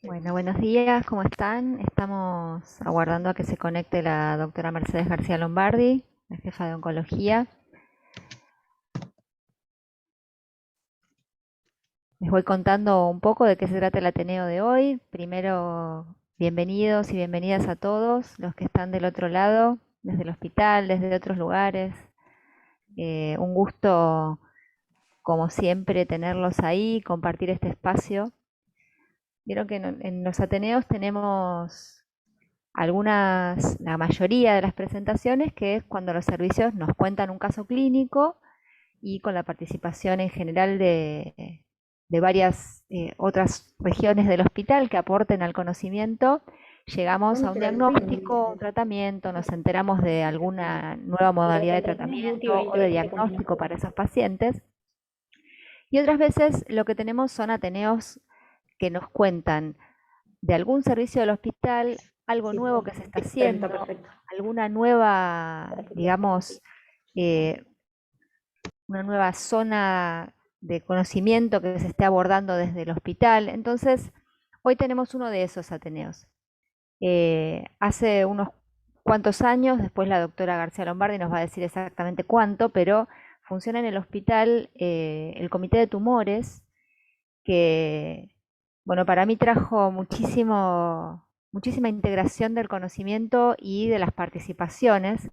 Bueno, buenos días, ¿cómo están? Estamos aguardando a que se conecte la doctora Mercedes García Lombardi, la jefa de oncología. Les voy contando un poco de qué se trata el Ateneo de hoy. Primero, bienvenidos y bienvenidas a todos los que están del otro lado, desde el hospital, desde otros lugares. Un gusto, como siempre, tenerlos ahí, compartir este espacio. Vieron que en los Ateneos tenemos la mayoría de las presentaciones, que es cuando los servicios nos cuentan un caso clínico y con la participación en general de varias otras regiones del hospital que aporten al conocimiento, llegamos a un diagnóstico, un tratamiento, nos enteramos de alguna nueva modalidad de tratamiento o de diagnóstico para esos pacientes. Y otras veces lo que tenemos son ateneos que nos cuentan de algún servicio del hospital, algo nuevo que se está haciendo, alguna nueva, digamos, eh, una nueva zona de conocimiento que se esté abordando desde el hospital. Entonces, hoy tenemos uno de esos ateneos. Hace unos cuantos años, después la doctora García Lombardi nos va a decir exactamente cuánto, pero funciona en el hospital el Comité de Tumores, que bueno, para mí trajo muchísima integración del conocimiento y de las participaciones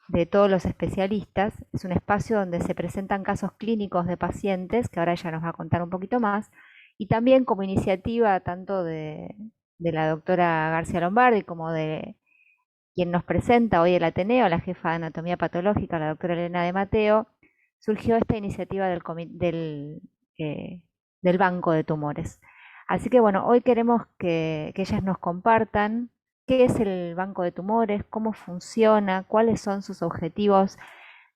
de todos los especialistas. Es un espacio donde se presentan casos clínicos de pacientes, que ahora ella nos va a contar un poquito más, y también como iniciativa tanto de la doctora García Lombardi como de quien nos presenta hoy el Ateneo, la jefa de Anatomía Patológica, la doctora Elena de Mateo, surgió esta iniciativa del Banco de Tumores. Así que bueno, hoy queremos que ellas nos compartan qué es el Banco de Tumores, cómo funciona, cuáles son sus objetivos.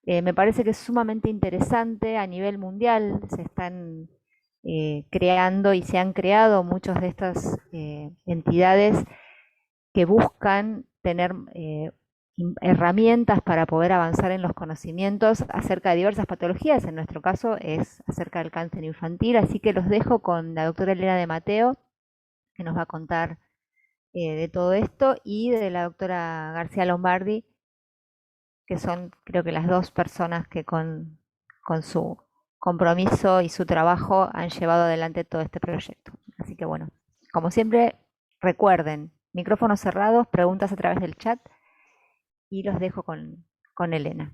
Me parece que es sumamente interesante a nivel mundial, se están creando y se han creado muchas de estas entidades que buscan tener herramientas para poder avanzar en los conocimientos acerca de diversas patologías. En nuestro caso es acerca del cáncer infantil, así que los dejo con la doctora Elena de Mateo, que nos va a contar de todo esto, y de la doctora García Lombardi, que son creo que las dos personas que con su compromiso y su trabajo han llevado adelante todo este proyecto. Así que bueno, como siempre, recuerden, micrófonos cerrados, preguntas a través del chat y los dejo con Elena.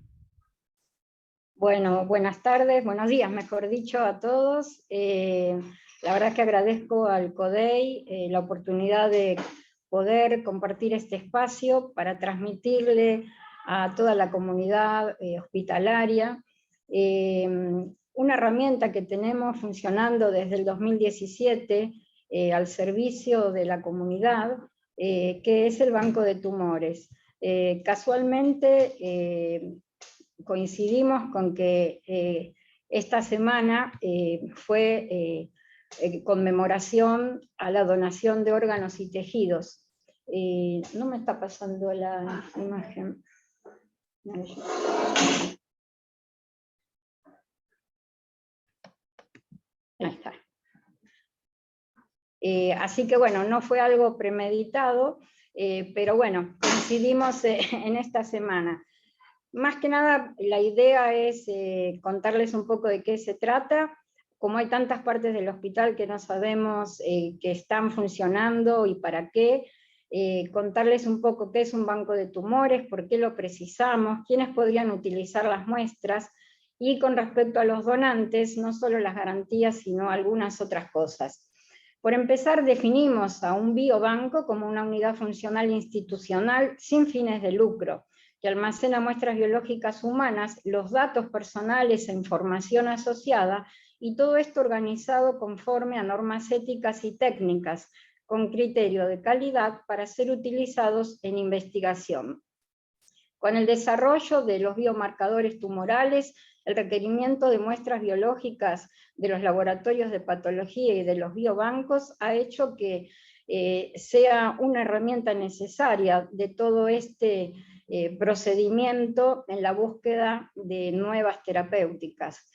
Bueno, buenas tardes, buenos días, mejor dicho, a todos. La verdad es que agradezco al CODEI la oportunidad de poder compartir este espacio para transmitirle a toda la comunidad hospitalaria una herramienta que tenemos funcionando desde el 2017 al servicio de la comunidad, que es el Banco de Tumores. Casualmente coincidimos con que esta semana fue conmemoración a la donación de órganos y tejidos. No me está pasando la imagen. Ahí está. Así que bueno, no fue algo premeditado, pero bueno, coincidimos en esta semana. Más que nada, la idea es contarles un poco de qué se trata. Como hay tantas partes del hospital que no sabemos que están funcionando y para qué, contarles un poco qué es un banco de tumores, por qué lo precisamos, quiénes podrían utilizar las muestras, y con respecto a los donantes, no solo las garantías, sino algunas otras cosas. Por empezar, definimos a un biobanco como una unidad funcional institucional sin fines de lucro, que almacena muestras biológicas humanas, los datos personales e información asociada, y todo esto organizado conforme a normas éticas y técnicas, con criterio de calidad para ser utilizados en investigación. Con el desarrollo de los biomarcadores tumorales, el requerimiento de muestras biológicas de los laboratorios de patología y de los biobancos ha hecho que sea una herramienta necesaria de todo este procedimiento en la búsqueda de nuevas terapéuticas.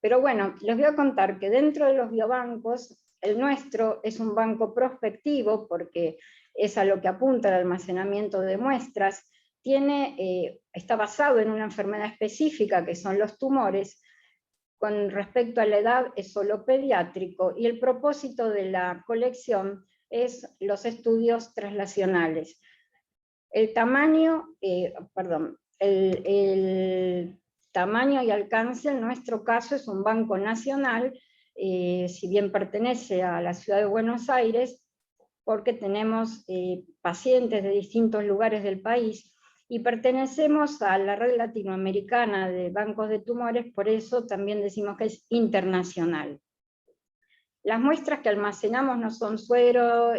Pero bueno, les voy a contar que dentro de los biobancos, el nuestro es un banco prospectivo, porque es a lo que apunta el almacenamiento de muestras, está basado en una enfermedad específica, que son los tumores. Con respecto a la edad, es solo pediátrico, y el propósito de la colección es los estudios translacionales. El tamaño y alcance, en nuestro caso, es un banco nacional, si bien pertenece a la ciudad de Buenos Aires, porque tenemos pacientes de distintos lugares del país, y pertenecemos a la red latinoamericana de bancos de tumores, por eso también decimos que es internacional. Las muestras que almacenamos no son suero,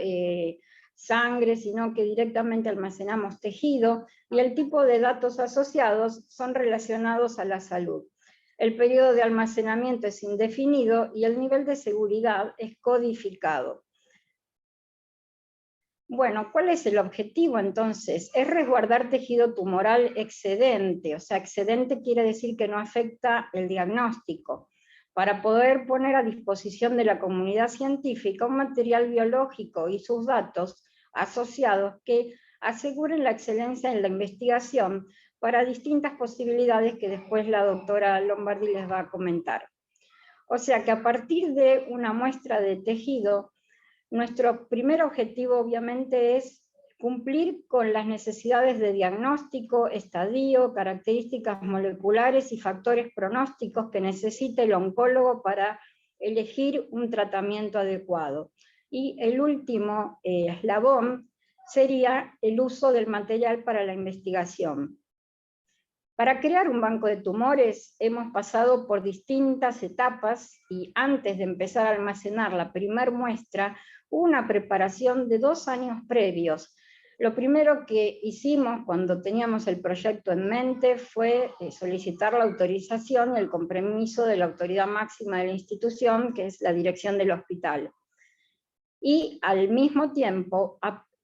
sangre, sino que directamente almacenamos tejido, y el tipo de datos asociados son relacionados a la salud. El periodo de almacenamiento es indefinido y el nivel de seguridad es codificado. Bueno, ¿cuál es el objetivo entonces? Es resguardar tejido tumoral excedente, o sea, excedente quiere decir que no afecta el diagnóstico, para poder poner a disposición de la comunidad científica un material biológico y sus datos asociados que aseguren la excelencia en la investigación para distintas posibilidades que después la doctora Lombardi les va a comentar. O sea que a partir de una muestra de tejido, nuestro primer objetivo obviamente es cumplir con las necesidades de diagnóstico, estadio, características moleculares y factores pronósticos que necesita el oncólogo para elegir un tratamiento adecuado. Y el último eslabón sería el uso del material para la investigación. Para crear un banco de tumores hemos pasado por distintas etapas, y antes de empezar a almacenar la primer muestra, hubo una preparación de 2 años previos. Lo primero que hicimos cuando teníamos el proyecto en mente fue solicitar la autorización y el compromiso de la autoridad máxima de la institución, que es la dirección del hospital. Y al mismo tiempo,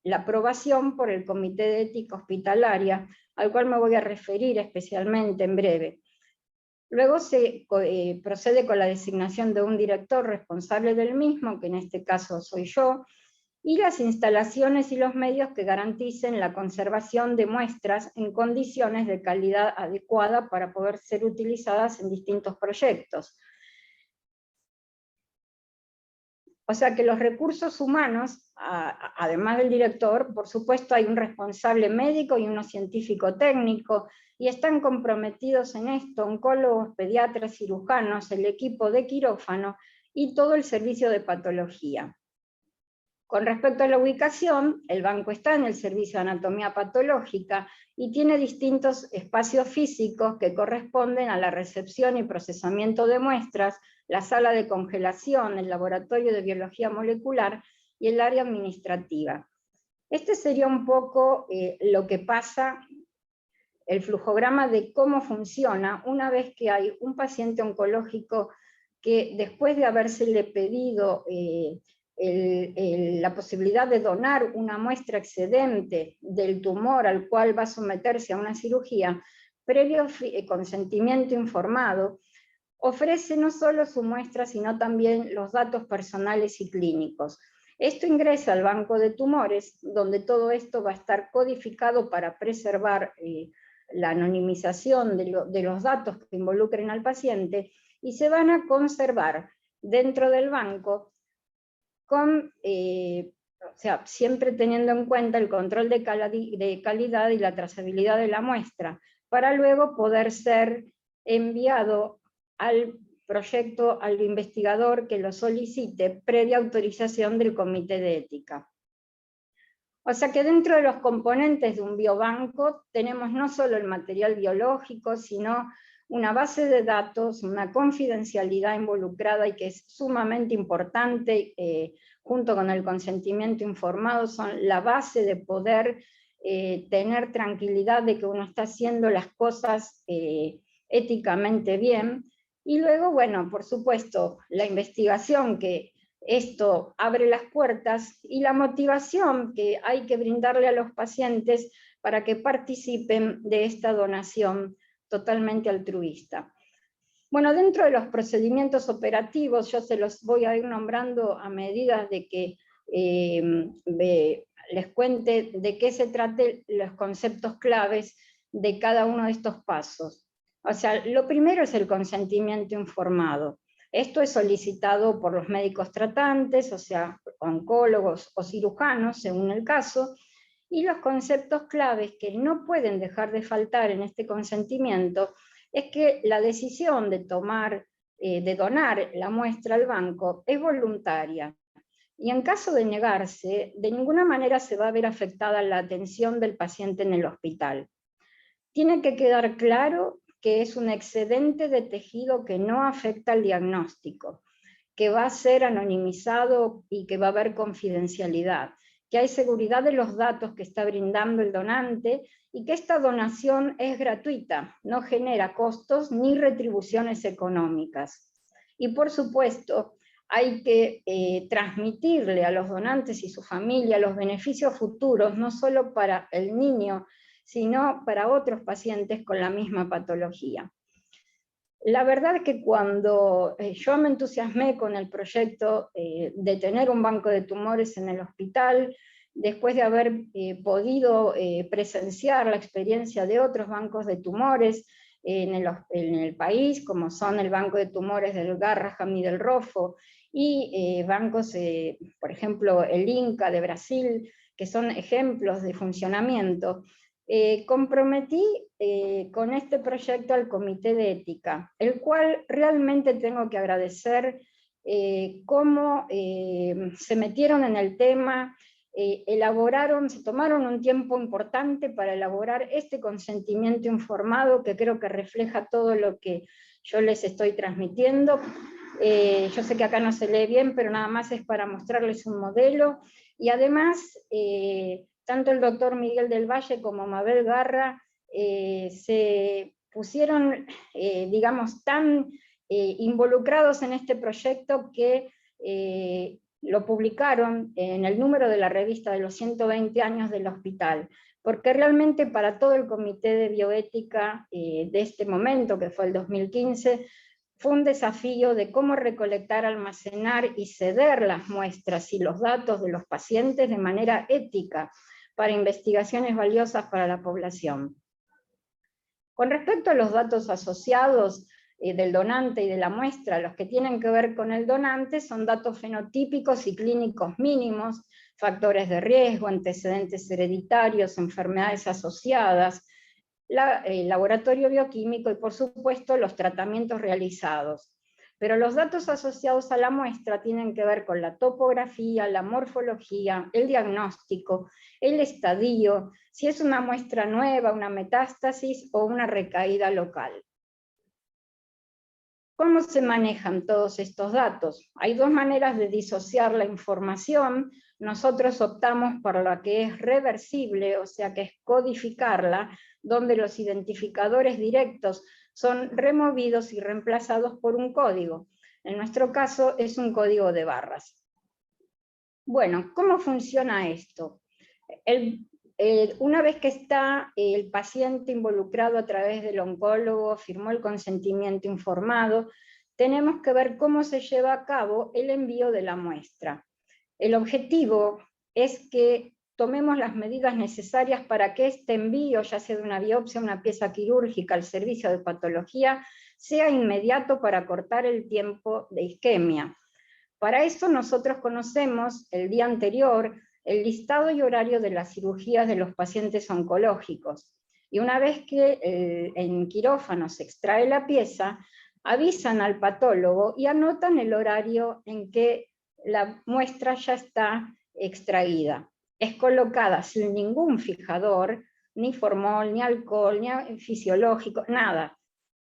la aprobación por el Comité de Ética Hospitalaria, al cual me voy a referir especialmente en breve. Luego se procede con la designación de un director responsable del mismo, que en este caso soy yo, y las instalaciones y los medios que garanticen la conservación de muestras en condiciones de calidad adecuada para poder ser utilizadas en distintos proyectos. O sea que los recursos humanos, además del director, por supuesto hay un responsable médico y uno científico técnico, y están comprometidos en esto oncólogos, pediatras, cirujanos, el equipo de quirófano y todo el servicio de patología. Con respecto a la ubicación, el banco está en el servicio de anatomía patológica y tiene distintos espacios físicos que corresponden a la recepción y procesamiento de muestras, la sala de congelación, el laboratorio de biología molecular y el área administrativa. Este sería un poco lo que pasa, el flujograma de cómo funciona una vez que hay un paciente oncológico que, después de habérsele pedido la posibilidad de donar una muestra excedente del tumor al cual va a someterse a una cirugía, previo consentimiento informado, ofrece no solo su muestra, sino también los datos personales y clínicos. Esto ingresa al banco de tumores, donde todo esto va a estar codificado para preservar la anonimización de los datos que involucren al paciente, y se van a conservar dentro del banco o sea, siempre teniendo en cuenta el control de calidad y la trazabilidad de la muestra, para luego poder ser enviado al proyecto, al investigador que lo solicite, previa autorización del Comité de Ética. O sea que dentro de los componentes de un biobanco tenemos no solo el material biológico, sino una base de datos, una confidencialidad involucrada y que es sumamente importante, junto con el consentimiento informado, son la base de poder tener tranquilidad de que uno está haciendo las cosas éticamente bien. Y luego, bueno, por supuesto, la investigación, que esto abre las puertas, y la motivación que hay que brindarle a los pacientes para que participen de esta donación totalmente altruista. Bueno, dentro de los procedimientos operativos, yo se los voy a ir nombrando a medida de que les cuente de qué se trate los conceptos claves de cada uno de estos pasos. O sea, lo primero es el consentimiento informado. Esto es solicitado por los médicos tratantes, o sea, oncólogos o cirujanos, según el caso, y los conceptos claves que no pueden dejar de faltar en este consentimiento es que la decisión de de donar la muestra al banco es voluntaria. Y en caso de negarse, de ninguna manera se va a ver afectada la atención del paciente en el hospital. Tiene que quedar claro que es un excedente de tejido que no afecta al diagnóstico, que va a ser anonimizado y que va a haber confidencialidad, que hay seguridad de los datos que está brindando el donante y que esta donación es gratuita, no genera costos ni retribuciones económicas. Y por supuesto, hay que transmitirle a los donantes y su familia los beneficios futuros, no solo para el niño, sino para otros pacientes con la misma patología. La verdad es que cuando yo me entusiasmé con el proyecto de tener un banco de tumores en el hospital, después de haber podido presenciar la experiencia de otros bancos de tumores en el país, como son el Banco de Tumores del Garrahan y del Rofo, y bancos, por ejemplo, el INCA de Brasil, que son ejemplos de funcionamiento, comprometí con este proyecto al Comité de Ética, el cual realmente tengo que agradecer cómo se metieron en el tema, se tomaron un tiempo importante para elaborar este consentimiento informado que creo que refleja todo lo que yo les estoy transmitiendo. Yo sé que acá no se lee bien, pero nada más es para mostrarles un modelo, y además tanto el doctor Miguel del Valle como Mabel Garra se pusieron, digamos, tan involucrados en este proyecto que lo publicaron en el número de la revista de los 120 años del hospital, porque realmente para todo el comité de bioética de este momento, que fue el 2015, fue un desafío de cómo recolectar, almacenar y ceder las muestras y los datos de los pacientes de manera ética para investigaciones valiosas para la población. Con respecto a los datos asociados del donante y de la muestra, los que tienen que ver con el donante son datos fenotípicos y clínicos mínimos, factores de riesgo, antecedentes hereditarios, enfermedades asociadas, el laboratorio bioquímico y por supuesto los tratamientos realizados. Pero los datos asociados a la muestra tienen que ver con la topografía, la morfología, el diagnóstico, el estadio, si es una muestra nueva, una metástasis o una recaída local. ¿Cómo se manejan todos estos datos? Hay dos maneras de disociar la información. Nosotros optamos por la que es reversible, o sea que es codificarla, donde los identificadores directos son removidos y reemplazados por un código. En nuestro caso es un código de barras. Bueno, ¿cómo funciona esto? Una vez que está el paciente involucrado a través del oncólogo, firmó el consentimiento informado, tenemos que ver cómo se lleva a cabo el envío de la muestra. El objetivo es que tomemos las medidas necesarias para que este envío, ya sea de una biopsia, una pieza quirúrgica al servicio de patología, sea inmediato para cortar el tiempo de isquemia. Para eso nosotros conocemos el día anterior el listado y horario de las cirugías de los pacientes oncológicos. Y una vez que en quirófano se extrae la pieza, avisan al patólogo y anotan el horario en que la muestra ya está extraída. Es colocada sin ningún fijador, ni formol, ni alcohol, ni fisiológico, nada,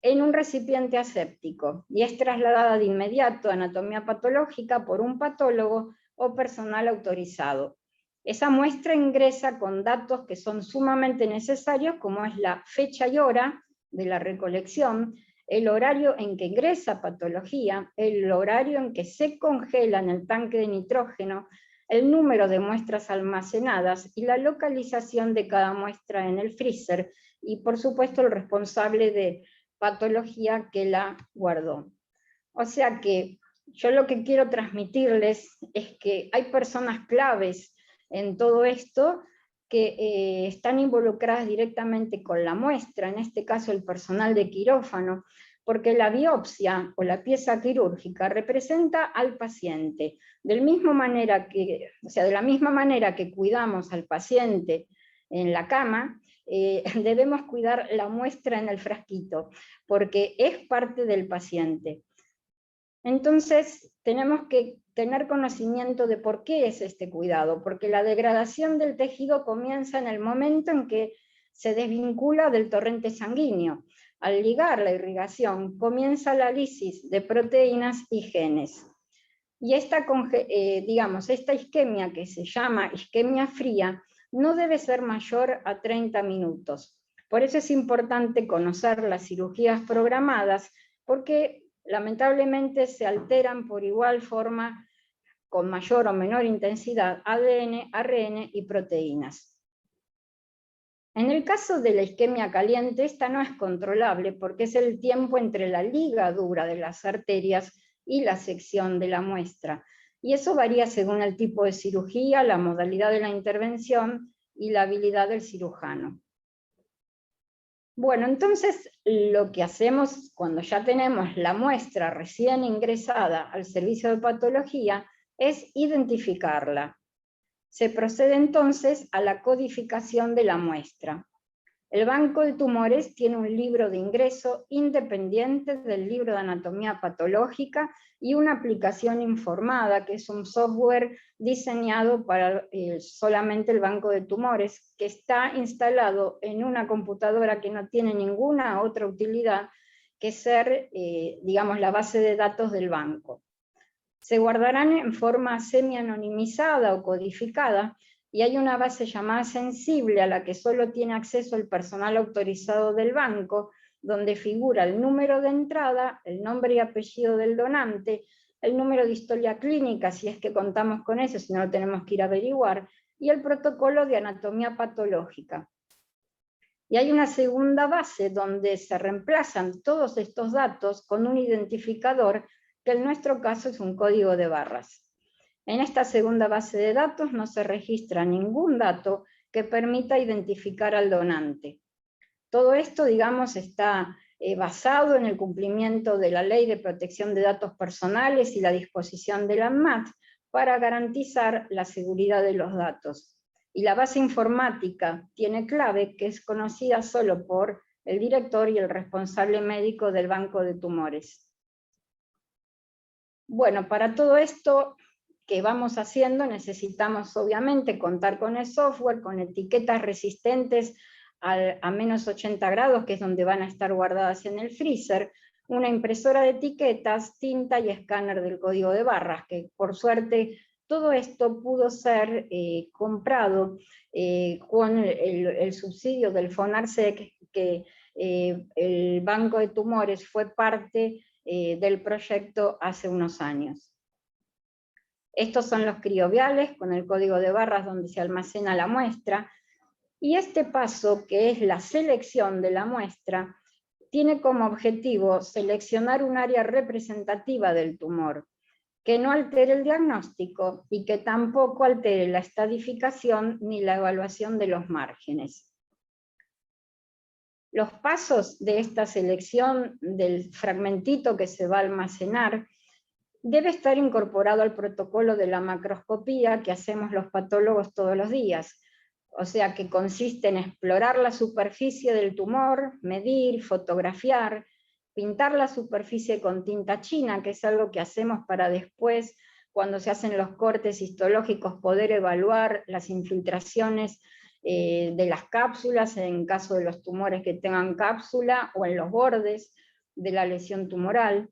en un recipiente aséptico, y es trasladada de inmediato a anatomía patológica por un patólogo o personal autorizado. Esa muestra ingresa con datos que son sumamente necesarios, como es la fecha y hora de la recolección, el horario en que ingresa patología, el horario en que se congela en el tanque de nitrógeno, el número de muestras almacenadas y la localización de cada muestra en el freezer, y por supuesto el responsable de patología que la guardó. O sea que yo lo que quiero transmitirles es que hay personas claves en todo esto que están involucradas directamente con la muestra, en este caso el personal de quirófano, porque la biopsia o la pieza quirúrgica representa al paciente. De la misma manera que cuidamos al paciente en la cama, debemos cuidar la muestra en el frasquito, porque es parte del paciente. Entonces, tenemos que tener conocimiento de por qué es este cuidado, porque la degradación del tejido comienza en el momento en que se desvincula del torrente sanguíneo. Al ligar la irrigación, comienza la lisis de proteínas y genes. Y esta isquemia, que se llama isquemia fría, no debe ser mayor a 30 minutos. Por eso es importante conocer las cirugías programadas, porque lamentablemente se alteran por igual forma, con mayor o menor intensidad, ADN, ARN y proteínas. En el caso de la isquemia caliente, esta no es controlable porque es el tiempo entre la ligadura de las arterias y la sección de la muestra. Y eso varía según el tipo de cirugía, la modalidad de la intervención y la habilidad del cirujano. Bueno, entonces lo que hacemos cuando ya tenemos la muestra recién ingresada al servicio de patología es identificarla. Se procede entonces a la codificación de la muestra. El Banco de Tumores tiene un libro de ingreso independiente del libro de anatomía patológica y una aplicación informada, que es un software diseñado para solamente el Banco de Tumores, que está instalado en una computadora que no tiene ninguna otra utilidad que ser, la base de datos del banco. Se guardarán en forma semi-anonimizada o codificada, y hay una base llamada sensible a la que solo tiene acceso el personal autorizado del banco, donde figura el número de entrada, el nombre y apellido del donante, el número de historia clínica, si es que contamos con eso, si no lo tenemos que ir a averiguar, y el protocolo de anatomía patológica. Y hay una segunda base donde se reemplazan todos estos datos con un identificador, que en nuestro caso es un código de barras. En esta segunda base de datos no se registra ningún dato que permita identificar al donante. Todo esto, está basado en el cumplimiento de la Ley de Protección de Datos Personales y la disposición de la ANMAT para garantizar la seguridad de los datos. Y la base informática tiene clave que es conocida solo por el director y el responsable médico del Banco de Tumores. Bueno, para todo esto que vamos haciendo necesitamos obviamente contar con el software, con etiquetas resistentes a menos 80 grados, que es donde van a estar guardadas en el freezer, una impresora de etiquetas, tinta y escáner del código de barras, que por suerte todo esto pudo ser comprado con el subsidio del FONARSEC, que el Banco de Tumores fue parte del proyecto hace unos años. Estos son los crioviales con el código de barras donde se almacena la muestra, y este paso, que es la selección de la muestra, tiene como objetivo seleccionar un área representativa del tumor, que no altere el diagnóstico y que tampoco altere la estadificación ni la evaluación de los márgenes. Los pasos de esta selección del fragmentito que se va a almacenar debe estar incorporado al protocolo de la macroscopía que hacemos los patólogos todos los días. O sea, que consiste en explorar la superficie del tumor, medir, fotografiar, pintar la superficie con tinta china, que es algo que hacemos para después, cuando se hacen los cortes histológicos, poder evaluar las infiltraciones de las cápsulas, en caso de los tumores que tengan cápsula, o en los bordes de la lesión tumoral.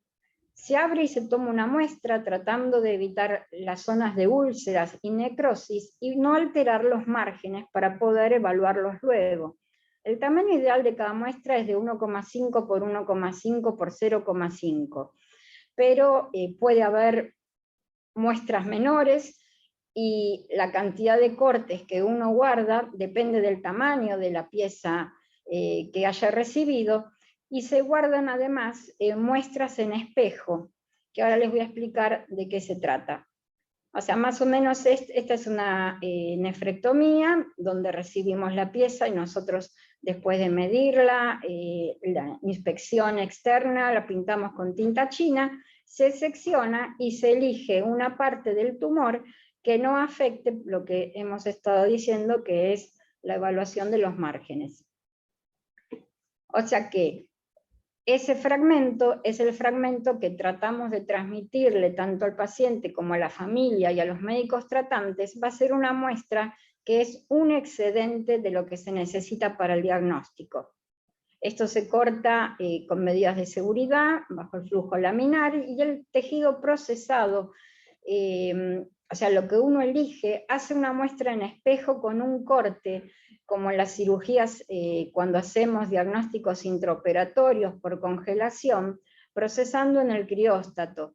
Se abre y se toma una muestra tratando de evitar las zonas de úlceras y necrosis y no alterar los márgenes para poder evaluarlos luego. El tamaño ideal de cada muestra es de 1,5 por 1,5 por 0,5, pero puede haber muestras menores y la cantidad de cortes que uno guarda depende del tamaño de la pieza que haya recibido. y se guardan además muestras en espejo, que ahora les voy a explicar de qué se trata. O sea, más o menos esta es una nefrectomía, donde recibimos la pieza y nosotros, después de medirla, la inspección externa, la pintamos con tinta china, se secciona y se elige una parte del tumor que no afecte lo que hemos estado diciendo, que es la evaluación de los márgenes. O sea que ese fragmento es el fragmento que tratamos de transmitirle tanto al paciente como a la familia y a los médicos tratantes. Va a ser una muestra que es un excedente de lo que se necesita para el diagnóstico. Esto se corta con medidas de seguridad, bajo el flujo laminar, y el tejido procesado, o sea, lo que uno elige, hace una muestra en espejo con un corte, como en las cirugías cuando hacemos diagnósticos intraoperatorios por congelación, procesando en el crióstato,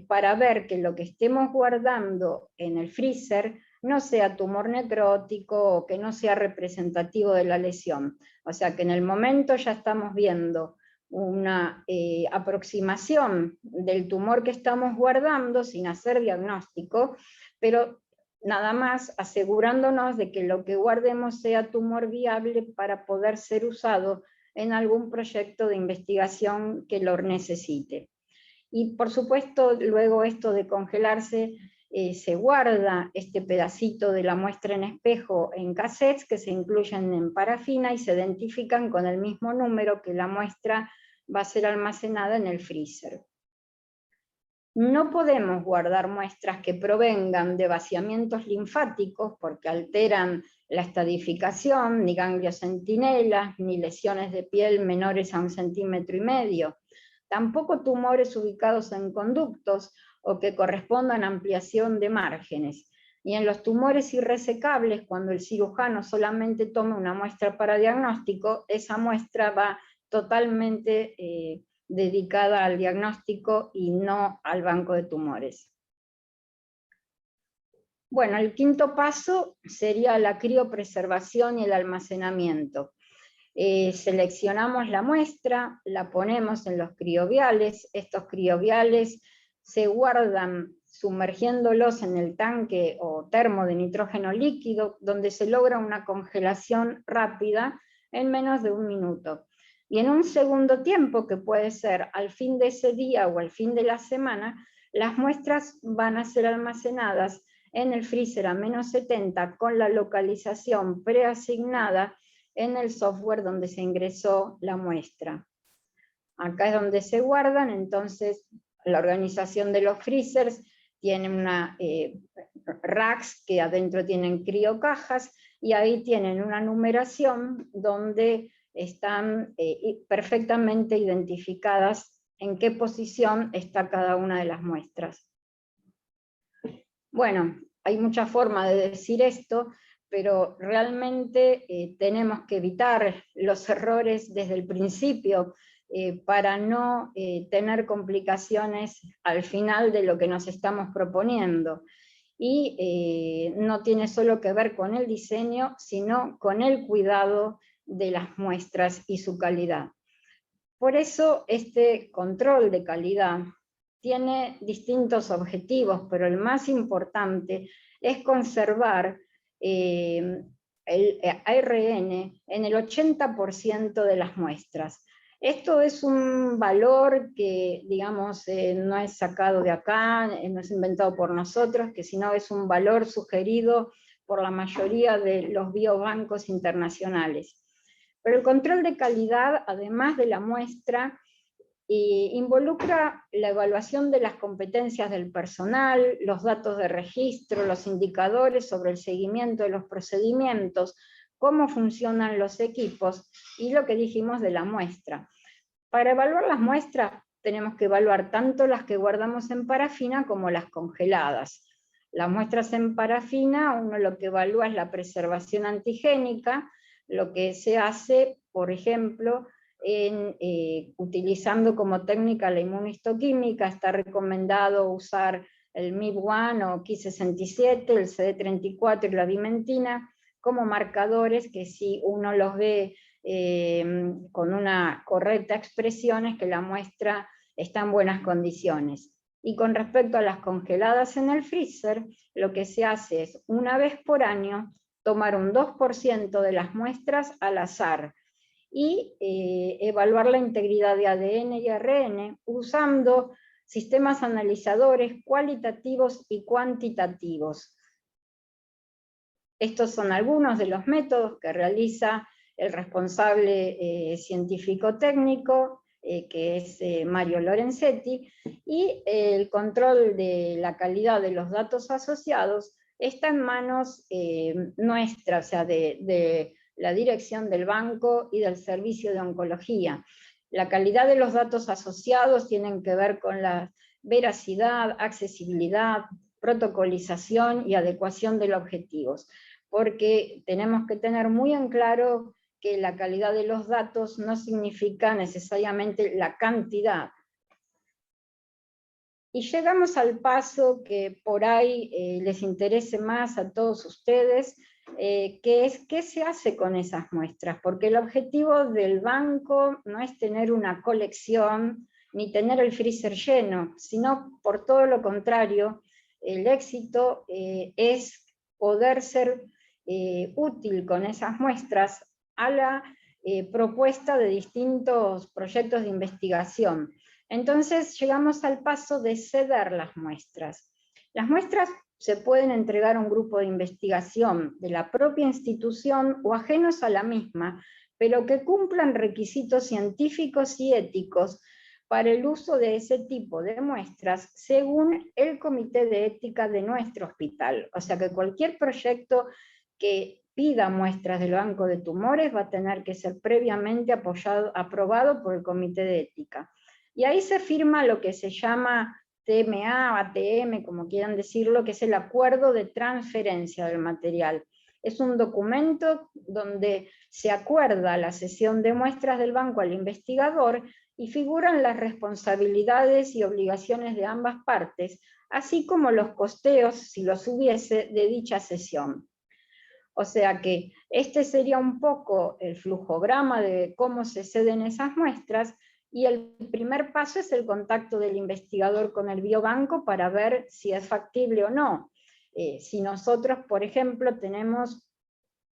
para ver que lo que estemos guardando en el freezer no sea tumor necrótico o que no sea representativo de la lesión. O sea que en el momento ya estamos viendo una aproximación del tumor que estamos guardando sin hacer diagnóstico, pero nada más asegurándonos de que lo que guardemos sea tumor viable para poder ser usado en algún proyecto de investigación que lo necesite. Y por supuesto, luego esto de congelarse, se guarda este pedacito de la muestra en espejo en cassettes que se incluyen en parafina y se identifican con el mismo número que la muestra va a ser almacenada en el freezer. No podemos guardar muestras que provengan de vaciamientos linfáticos porque alteran la estadificación, ni ganglios centinelas, ni lesiones de piel menores a 1,5 centímetros. Tampoco tumores ubicados en conductos o que correspondan a ampliación de márgenes. Y en los tumores irresecables, cuando el cirujano solamente toma una muestra para diagnóstico, esa muestra va totalmente dedicada al diagnóstico y no al banco de tumores. Bueno, el quinto paso sería la criopreservación y el almacenamiento. Seleccionamos la muestra, la ponemos en los crioviales, estos crioviales se guardan sumergiéndolos en el tanque o termo de nitrógeno líquido, donde se logra una congelación rápida en menos de 1 minuto. Y en un segundo tiempo, que puede ser al fin de ese día o al fin de la semana, las muestras van a ser almacenadas en el freezer a -70 con la localización preasignada en el software donde se ingresó la muestra. Acá es donde se guardan, entonces la organización de los freezers tiene una racks que adentro tienen criocajas y ahí tienen una numeración donde están perfectamente identificadas en qué posición está cada una de las muestras. Bueno, hay muchas formas de decir esto, pero realmente tenemos que evitar los errores desde el principio para no tener complicaciones al final de lo que nos estamos proponiendo. Y no tiene solo que ver con el diseño, sino con el cuidado de las muestras y su calidad. Por eso este control de calidad tiene distintos objetivos, pero el más importante es conservar el ARN en el 80% de las muestras. Esto es un valor que, digamos, no es sacado de acá, no es inventado por nosotros, que sino es un valor sugerido por la mayoría de los biobancos internacionales. Pero el control de calidad, además de la muestra, involucra la evaluación de las competencias del personal, los datos de registro, los indicadores sobre el seguimiento de los procedimientos, cómo funcionan los equipos y lo que dijimos de la muestra. Para evaluar las muestras tenemos que evaluar tanto las que guardamos en parafina como las congeladas. Las muestras en parafina, uno lo que evalúa es la preservación antigénica, lo que se hace, por ejemplo, utilizando como técnica la inmunohistoquímica. Está recomendado usar el MIB1 o Ki67, el CD34 y la vimentina como marcadores que si uno los ve con una correcta expresión es que la muestra está en buenas condiciones. Y con respecto a las congeladas en el freezer, lo que se hace es, una vez por año, tomar un 2% de las muestras al azar y evaluar la integridad de ADN y ARN usando sistemas analizadores cualitativos y cuantitativos. Estos son algunos de los métodos que realiza el responsable científico-técnico, que es Mario Lorenzetti, y el control de la calidad de los datos asociados está en manos nuestras, o sea, de la dirección del banco y del servicio de oncología. La calidad de los datos asociados tienen que ver con la veracidad, accesibilidad, protocolización y adecuación de los objetivos, porque tenemos que tener muy en claro que la calidad de los datos no significa necesariamente la cantidad. Y llegamos al paso que por ahí les interese más a todos ustedes, que es qué se hace con esas muestras, porque el objetivo del banco no es tener una colección ni tener el freezer lleno, sino por todo lo contrario, el éxito es poder ser útil con esas muestras a la propuesta de distintos proyectos de investigación. Entonces llegamos al paso de ceder las muestras. Las muestras se pueden entregar a un grupo de investigación de la propia institución o ajenos a la misma, pero que cumplan requisitos científicos y éticos para el uso de ese tipo de muestras según el Comité de Ética de nuestro hospital. O sea que cualquier proyecto que pida muestras del banco de tumores va a tener que ser previamente aprobado por el Comité de Ética. Y ahí se firma lo que se llama TMA, ATM, como quieran decirlo, que es el acuerdo de transferencia del material. Es un documento donde se acuerda la cesión de muestras del banco al investigador y figuran las responsabilidades y obligaciones de ambas partes, así como los costeos, si los hubiese, de dicha cesión. O sea que este sería un poco el flujograma de cómo se ceden esas muestras, y el primer paso es el contacto del investigador con el biobanco para ver si es factible o no. Si nosotros, por ejemplo, tenemos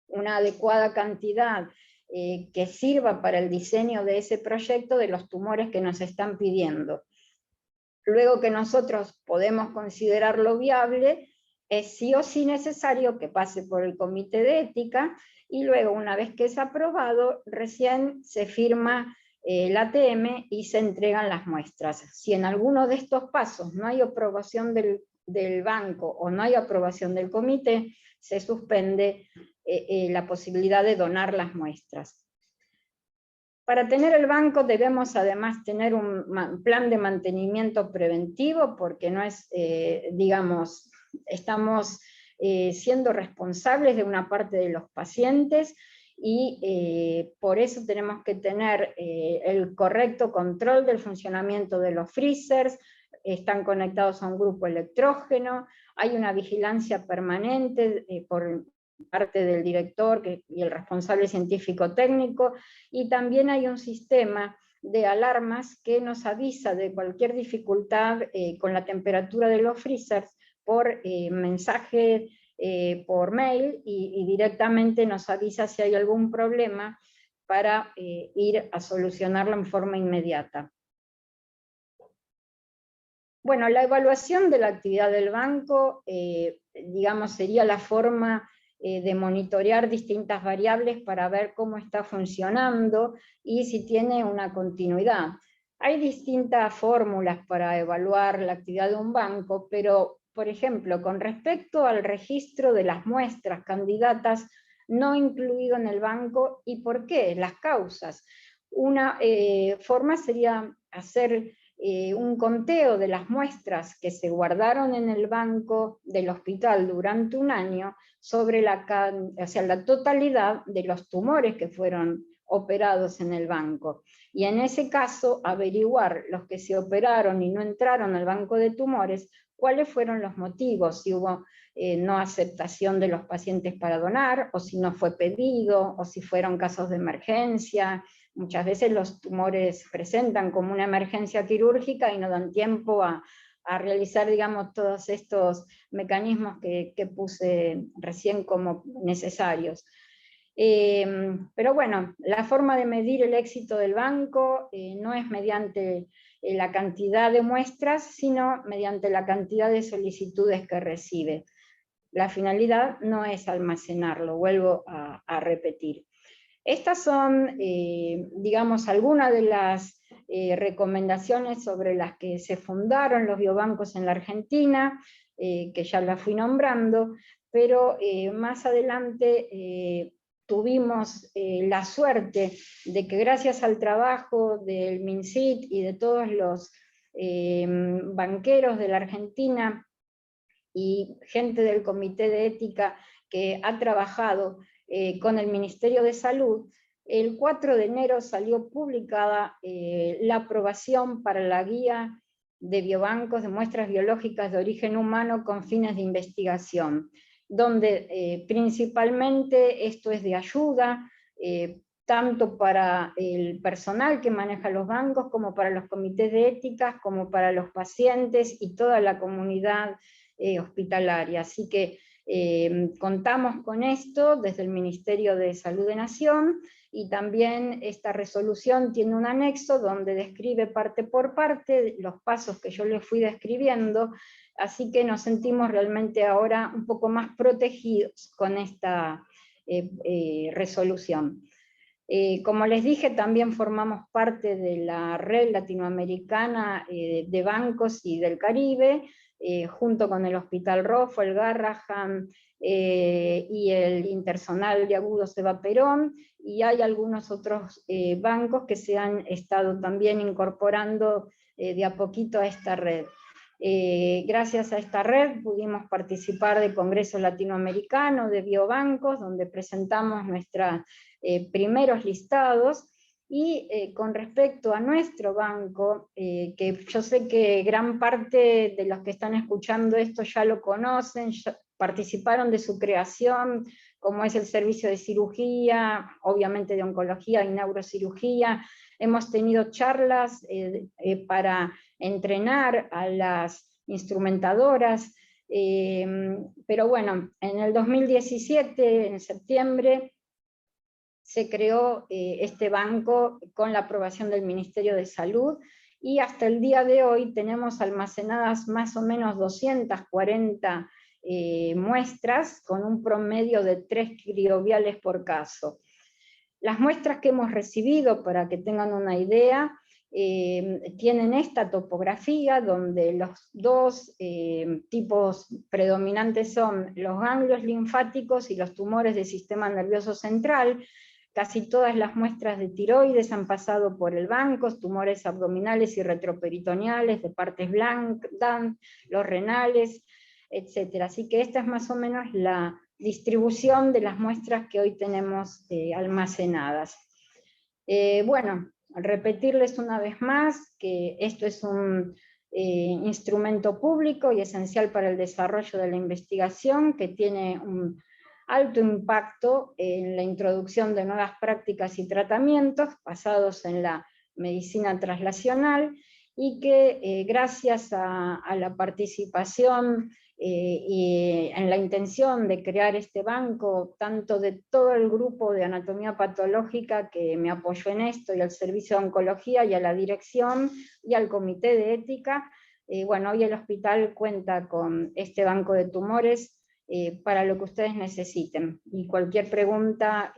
una adecuada cantidad que sirva para el diseño de ese proyecto de los tumores que nos están pidiendo. Luego que nosotros podemos considerarlo viable, es sí o sí necesario que pase por el Comité de Ética, y luego, una vez que es aprobado, recién se firma el ATM y se entregan las muestras. Si en alguno de estos pasos no hay aprobación del banco o no hay aprobación del comité, se suspende la posibilidad de donar las muestras. Para tener el banco debemos además tener un plan de mantenimiento preventivo, porque no es, digamos, estamos siendo responsables de una parte de los pacientes, y por eso tenemos que tener el correcto control del funcionamiento de los freezers, están conectados a un grupo electrógeno, hay una vigilancia permanente por parte del director y el responsable científico técnico, y también hay un sistema de alarmas que nos avisa de cualquier dificultad con la temperatura de los freezers por mensaje por mail, y directamente nos avisa si hay algún problema para ir a solucionarlo en forma inmediata. Bueno, la evaluación de la actividad del banco, digamos, sería la forma de monitorear distintas variables para ver cómo está funcionando y si tiene una continuidad. Hay distintas fórmulas para evaluar la actividad de un banco, pero, por ejemplo, con respecto al registro de las muestras candidatas no incluido en el banco, ¿y por qué? Las causas. Una forma sería hacer un conteo de las muestras que se guardaron en el banco del hospital durante un año sobre la totalidad de los tumores que fueron operados en el banco. Y en ese caso, averiguar los que se operaron y no entraron al banco de tumores cuáles fueron los motivos, si hubo no aceptación de los pacientes para donar, o si no fue pedido, o si fueron casos de emergencia. Muchas veces los tumores presentan como una emergencia quirúrgica y no dan tiempo a realizar, digamos, todos estos mecanismos que puse recién como necesarios. Pero bueno, la forma de medir el éxito del banco no es mediante la cantidad de muestras, sino mediante la cantidad de solicitudes que recibe. La finalidad no es almacenarlo, vuelvo a repetir. Estas son, digamos, algunas de las recomendaciones sobre las que se fundaron los biobancos en la Argentina, que ya las fui nombrando, pero más adelante tuvimos la suerte de que gracias al trabajo del MinSit y de todos los banqueros de la Argentina y gente del Comité de Ética que ha trabajado con el Ministerio de Salud, el 4 de enero salió publicada la aprobación para la guía de biobancos de muestras biológicas de origen humano con fines de investigación, donde principalmente esto es de ayuda, tanto para el personal que maneja los bancos, como para los comités de éticas, como para los pacientes y toda la comunidad hospitalaria. Así que contamos con esto desde el Ministerio de Salud de Nación, y también esta resolución tiene un anexo donde describe parte por parte los pasos que yo les fui describiendo, así que nos sentimos realmente ahora un poco más protegidos con esta resolución. Como les dije, también formamos parte de la red latinoamericana de bancos y del Caribe, junto con el Hospital Rofo, el Garrahan y el Intersonal de Agudos Eva Perón, y hay algunos otros bancos que se han estado también incorporando de a poquito a esta red. Gracias a esta red pudimos participar de Congreso Latinoamericano de Biobancos, donde presentamos nuestros primeros listados, y con respecto a nuestro banco, que yo sé que gran parte de los que están escuchando esto ya lo conocen, ya participaron de su creación, como es el servicio de cirugía, obviamente de oncología y neurocirugía. Hemos tenido charlas para entrenar a las instrumentadoras, pero bueno, en el 2017, en septiembre, se creó este banco con la aprobación del Ministerio de Salud, y hasta el día de hoy tenemos almacenadas más o menos 240 muestras, con un promedio de 3 criobiales por caso. Las muestras que hemos recibido, para que tengan una idea, tienen esta topografía, donde los dos tipos predominantes son los ganglios linfáticos y los tumores del sistema nervioso central. Casi todas las muestras de tiroides han pasado por el banco, tumores abdominales y retroperitoneales, de partes blandas, los renales, etc. Así que esta es más o menos la distribución de las muestras que hoy tenemos almacenadas. Bueno, repetirles una vez más que esto es un instrumento público y esencial para el desarrollo de la investigación, que tiene un alto impacto en la introducción de nuevas prácticas y tratamientos basados en la medicina translacional, y que gracias a la participación y en la intención de crear este banco, tanto de todo el grupo de anatomía patológica que me apoyó en esto, y al servicio de oncología, y a la dirección, y al comité de ética, bueno, hoy el hospital cuenta con este banco de tumores para lo que ustedes necesiten, y cualquier pregunta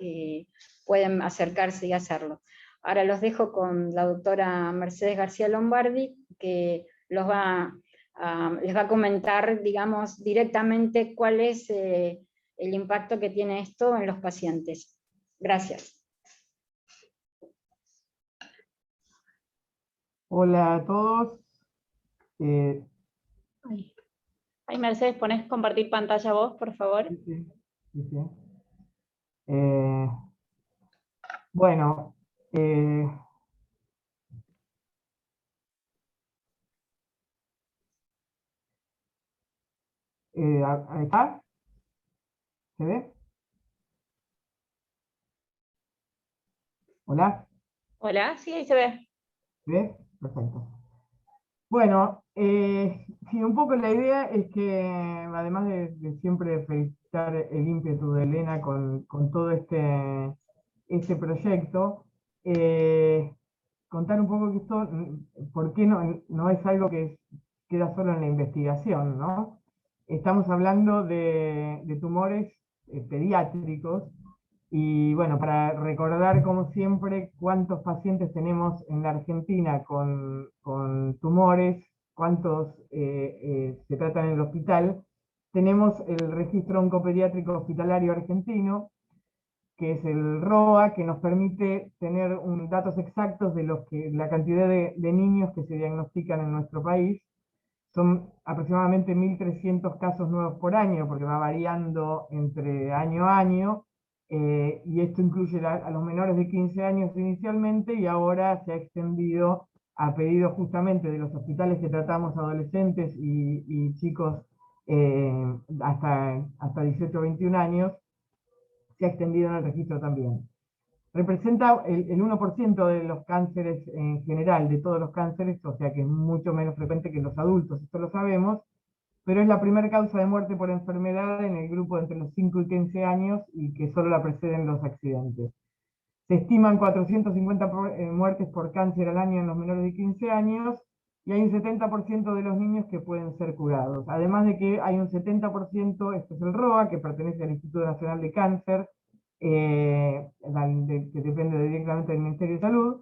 pueden acercarse y hacerlo. Ahora los dejo con la doctora Mercedes García Lombardi, que les va a comentar, digamos, directamente cuál es el impacto que tiene esto en los pacientes. Gracias. Hola a todos. Ay, Mercedes, ¿ponés compartir pantalla vos, por favor? Sí. Bueno, Ahí está. ¿Se ve? ¿Hola? Hola, sí, ahí se ve. ¿Se ve? Perfecto. Bueno, sí, un poco la idea es que, además de siempre felicitar el ímpetu de Elena con todo este proyecto, eh, contar un poco que esto, por qué no es algo que queda solo en la investigación, ¿no? Estamos hablando de tumores pediátricos y bueno, para recordar como siempre cuántos pacientes tenemos en la Argentina con tumores, cuántos se tratan en el hospital, tenemos el Registro Oncopediátrico Hospitalario Argentino, que es el ROA, que nos permite tener datos exactos de la cantidad de niños que se diagnostican en nuestro país. Son aproximadamente 1.300 casos nuevos por año, porque va variando entre año a año, y esto incluye a los menores de 15 años inicialmente, y ahora se ha extendido a pedido justamente de los hospitales que tratamos adolescentes y chicos hasta 18 o 21 años, se ha extendido en el registro también. Representa el 1% de los cánceres en general, de todos los cánceres, o sea que es mucho menos frecuente que en los adultos, esto lo sabemos, pero es la primera causa de muerte por enfermedad en el grupo entre los 5 y 15 años y que solo la preceden los accidentes. Se estiman 450 muertes por cáncer al año en los menores de 15 años y hay un 70% de los niños que pueden ser curados. Además de que hay un 70%, esto es el ROA, que pertenece al Instituto Nacional de Cáncer, que depende directamente del Ministerio de Salud,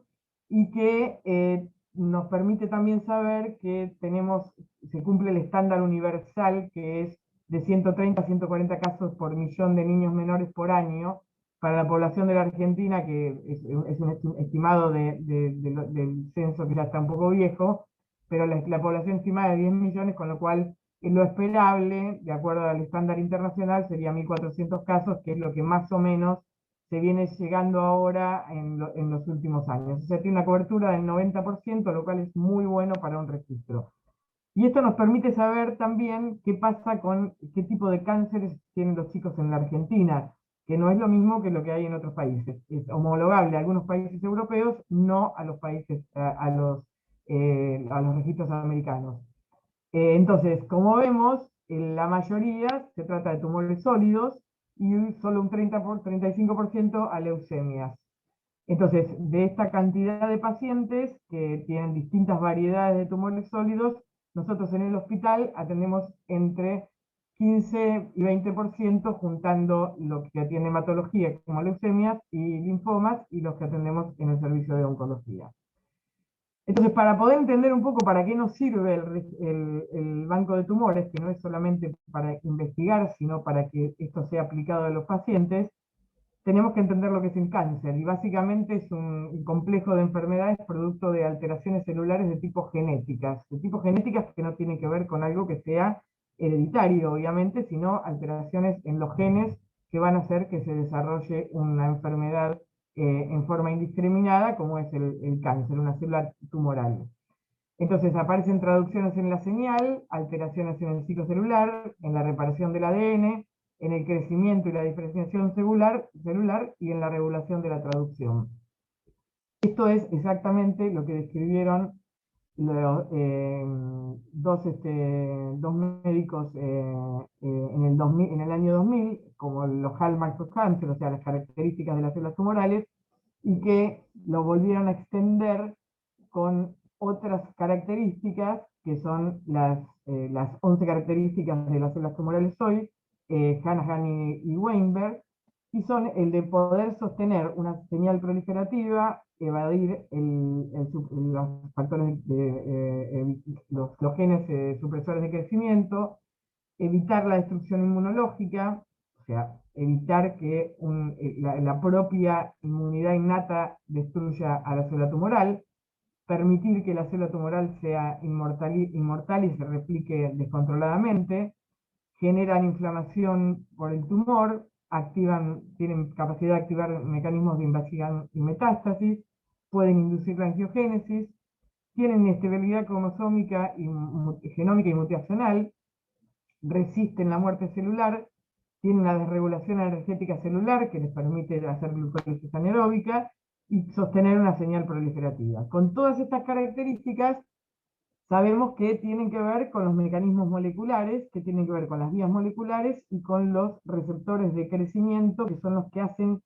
y que nos permite también saber que se cumple el estándar universal, que es de 130 a 140 casos por millón de niños menores por año, para la población de la Argentina, que es un estimado del censo que ya está un poco viejo, pero la población estimada es de 10 millones, con lo cual lo esperable, de acuerdo al estándar internacional, sería 1.400 casos, que es lo que más o menos se viene llegando ahora en los últimos años. O sea, tiene una cobertura del 90%, lo cual es muy bueno para un registro. Y esto nos permite saber también qué pasa con qué tipo de cánceres tienen los chicos en la Argentina, que no es lo mismo que lo que hay en otros países. Es homologable a algunos países europeos, no a los países, a los registros americanos. Entonces, como vemos, la mayoría se trata de tumores sólidos y solo un 35% a leucemias. Entonces, de esta cantidad de pacientes que tienen distintas variedades de tumores sólidos, nosotros en el hospital atendemos entre 15 y 20%, juntando lo que atiende hematología como leucemias y linfomas y los que atendemos en el servicio de oncología. Entonces, para poder entender un poco para qué nos sirve el banco de tumores, que no es solamente para investigar, sino para que esto sea aplicado a los pacientes, tenemos que entender lo que es el cáncer, y básicamente es un complejo de enfermedades producto de alteraciones celulares de tipo genéticas que no tienen que ver con algo que sea hereditario, obviamente, sino alteraciones en los genes que van a hacer que se desarrolle una enfermedad en forma indiscriminada, como es el cáncer, una célula tumoral. Entonces aparecen traducciones en la señal, alteraciones en el ciclo celular, en la reparación del ADN, en el crecimiento y la diferenciación celular y en la regulación de la traducción. Esto es exactamente lo que describieron dos médicos en el año 2000, como los hallmarks of cancer, o sea, las características de las células tumorales, y que lo volvieron a extender con otras características, que son las 11 características de las células tumorales hoy, Hanahan y Weinberg, y son el de poder sostener una señal proliferativa, evadir los factores los genes supresores de crecimiento, evitar la destrucción inmunológica, o sea, evitar que la propia inmunidad innata destruya a la célula tumoral, permitir que la célula tumoral sea inmortal y se replique descontroladamente, generan inflamación por el tumor, tienen capacidad de activar mecanismos de invasión y metástasis, pueden inducir la angiogénesis, tienen inestabilidad cromosómica y genómica y mutacional, resisten la muerte celular, tienen una desregulación energética celular que les permite hacer glucólisis anaeróbica y sostener una señal proliferativa. Con todas estas características, sabemos que tienen que ver con los mecanismos moleculares, que tienen que ver con las vías moleculares y con los receptores de crecimiento, que son los que hacen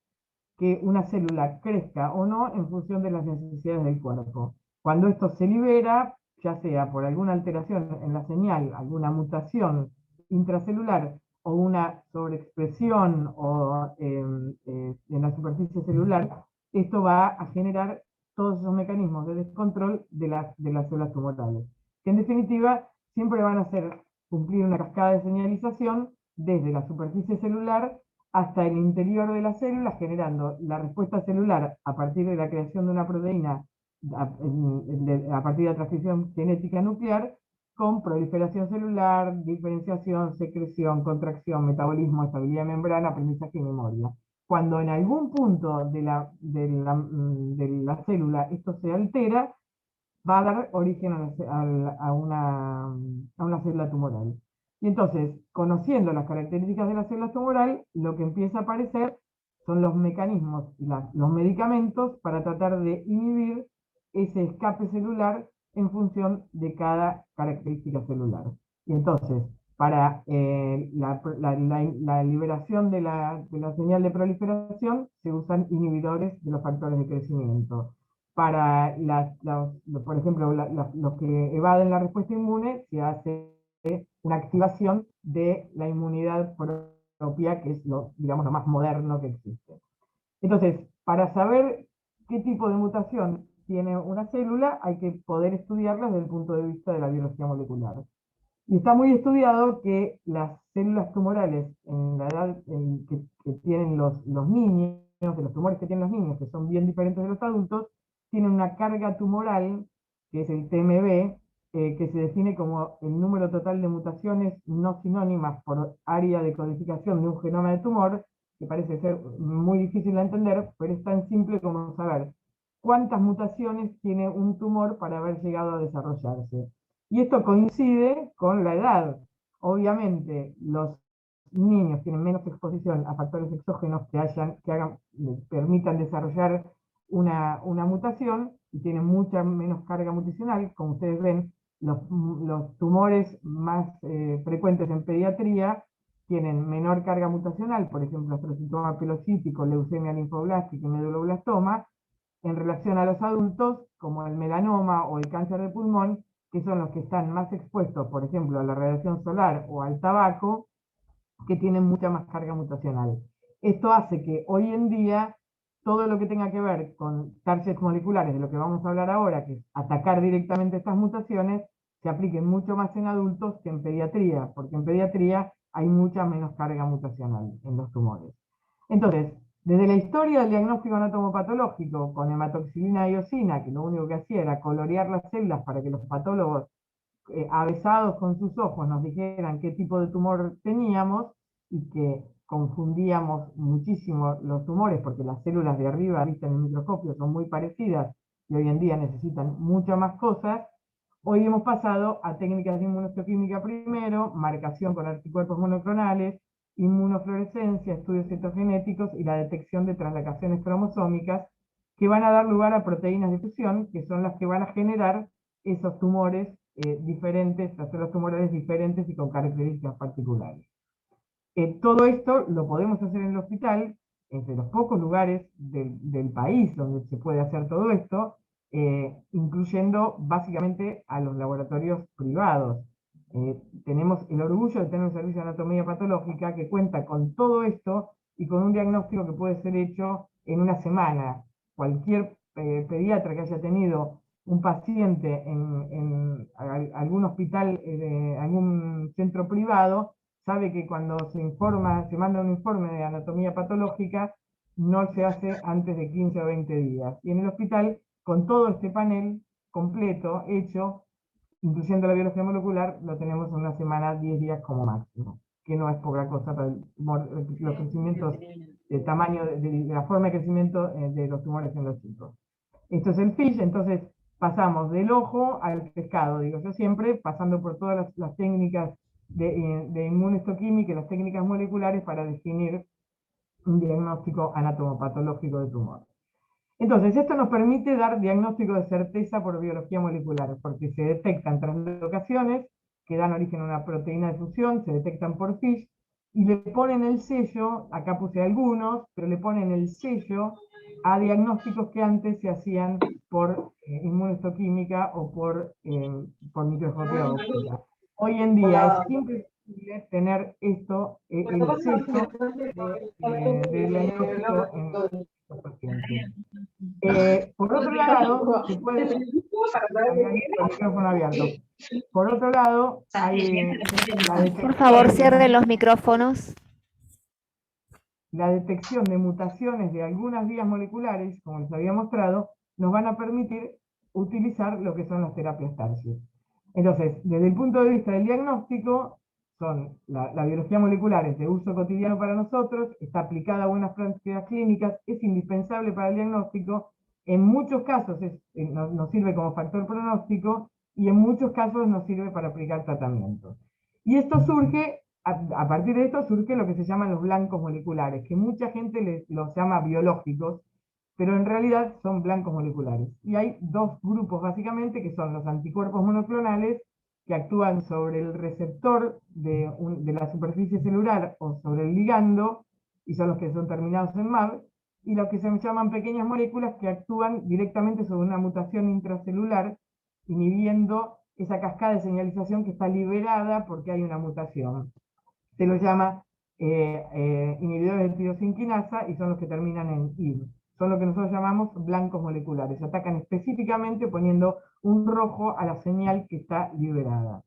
que una célula crezca o no en función de las necesidades del cuerpo. Cuando esto se libera, ya sea por alguna alteración en la señal, alguna mutación intracelular o una sobreexpresión en la superficie celular, esto va a generar todos esos mecanismos de descontrol de las células tumorales, que en definitiva siempre van a hacer cumplir una cascada de señalización desde la superficie celular hasta el interior de la célula, generando la respuesta celular a partir de la creación de una proteína a partir de la transcripción genética nuclear, con proliferación celular, diferenciación, secreción, contracción, metabolismo, estabilidad de membrana, aprendizaje y memoria. Cuando en algún punto de la célula esto se altera, va a dar origen a una célula tumoral. Y entonces, conociendo las características de la célula tumoral, lo que empieza a aparecer son los mecanismos y los medicamentos para tratar de inhibir ese escape celular en función de cada característica celular. Y entonces, para la liberación de la señal de proliferación, se usan inhibidores de los factores de crecimiento. Para por ejemplo, los que evaden la respuesta inmune, se hace una activación de la inmunidad propia, que es digamos, lo más moderno que existe. Entonces, para saber qué tipo de mutación tiene una célula, hay que poder estudiarla desde el punto de vista de la biología molecular. Y está muy estudiado que las células tumorales en la edad que tienen los niños, que los tumores que tienen los niños, que son bien diferentes de los adultos, tienen una carga tumoral, que es el TMB, que se define como el número total de mutaciones no sinónimas por área de codificación de un genoma de tumor, que parece ser muy difícil de entender, pero es tan simple como saber cuántas mutaciones tiene un tumor para haber llegado a desarrollarse. Y esto coincide con la edad. Obviamente, los niños tienen menos exposición a factores exógenos permitan desarrollar una mutación y tienen mucha menos carga mutacional. Como ustedes ven, los tumores más frecuentes en pediatría tienen menor carga mutacional, por ejemplo, astrocitoma pilocítico, leucemia linfoblástica y meduloblastoma, en relación a los adultos, como el melanoma o el cáncer de pulmón, que son los que están más expuestos, por ejemplo, a la radiación solar o al tabaco, que tienen mucha más carga mutacional. Esto hace que hoy en día todo lo que tenga que ver con targets moleculares, de lo que vamos a hablar ahora, que es atacar directamente estas mutaciones, se apliquen mucho más en adultos que en pediatría, porque en pediatría hay mucha menos carga mutacional en los tumores. Entonces, desde la historia del diagnóstico anatomopatológico con hematoxilina y eosina, que lo único que hacía era colorear las células para que los patólogos avesados con sus ojos nos dijeran qué tipo de tumor teníamos, y que confundíamos muchísimo los tumores porque las células de arriba vistas en el microscopio son muy parecidas y hoy en día necesitan muchas más cosas. Hoy hemos pasado a técnicas de inmunohistoquímica primero, marcación con anticuerpos monoclonales, inmunofluorescencia, estudios citogenéticos y la detección de translocaciones cromosómicas, que van a dar lugar a proteínas de fusión, que son las que van a generar esos tumores diferentes, hacer los tumores diferentes y con características particulares. Todo esto lo podemos hacer en el hospital, entre los pocos lugares del país donde se puede hacer todo esto, incluyendo básicamente a los laboratorios privados. Tenemos el orgullo de tener un servicio de anatomía patológica que cuenta con todo esto y con un diagnóstico que puede ser hecho en una semana. Cualquier pediatra que haya tenido un paciente en algún hospital, algún centro privado, sabe que cuando se manda un informe de anatomía patológica, no se hace antes de 15 o 20 días. Y en el hospital, con todo este panel completo, hecho, incluyendo la biología molecular, lo tenemos en una semana, 10 días como máximo, que no es poca cosa para los crecimientos de tamaño, de la forma de crecimiento de los tumores en los chicos. Esto es el FISH, entonces pasamos del ojo al pescado, digo yo siempre, pasando por todas las técnicas de inmunohistoquímica y las técnicas moleculares para definir un diagnóstico anatomopatológico de tumor. Entonces, esto nos permite dar diagnóstico de certeza por biología molecular, porque se detectan translocaciones que dan origen a una proteína de fusión, se detectan por FISH, y le ponen el sello, acá puse algunos, pero le ponen el sello a diagnósticos que antes se hacían por inmunohistoquímica o por microscopía óptica. Hoy en día es imposible tener esto, el sello de diagnóstico en los pacientes. Por otro lado, se puede el micrófono abierto. Por otro lado, hay Por favor, cierren los micrófonos. la detección de mutaciones de algunas vías moleculares, como les había mostrado, nos van a permitir utilizar lo que son las terapias TARSIO. Entonces, desde el punto de vista del diagnóstico, la biología molecular es de uso cotidiano para nosotros, está aplicada a buenas prácticas clínicas, es indispensable para el diagnóstico, en muchos casos nos sirve como factor pronóstico y en muchos casos nos sirve para aplicar tratamientos. Y esto surge, a partir de esto surge lo que se llaman los blancos moleculares, que mucha gente los llama biológicos, pero en realidad son blancos moleculares. Y hay dos grupos básicamente, que son los anticuerpos monoclonales, que actúan sobre el receptor de la superficie celular o sobre el ligando, y son los que son terminados en MAB, y los que se llaman pequeñas moléculas que actúan directamente sobre una mutación intracelular, inhibiendo esa cascada de señalización que está liberada porque hay una mutación. Se los llama inhibidores de tirosinquinasa y son los que terminan en IR. Son lo que nosotros llamamos blancos moleculares. Atacan específicamente poniendo un rojo a la señal que está liberada.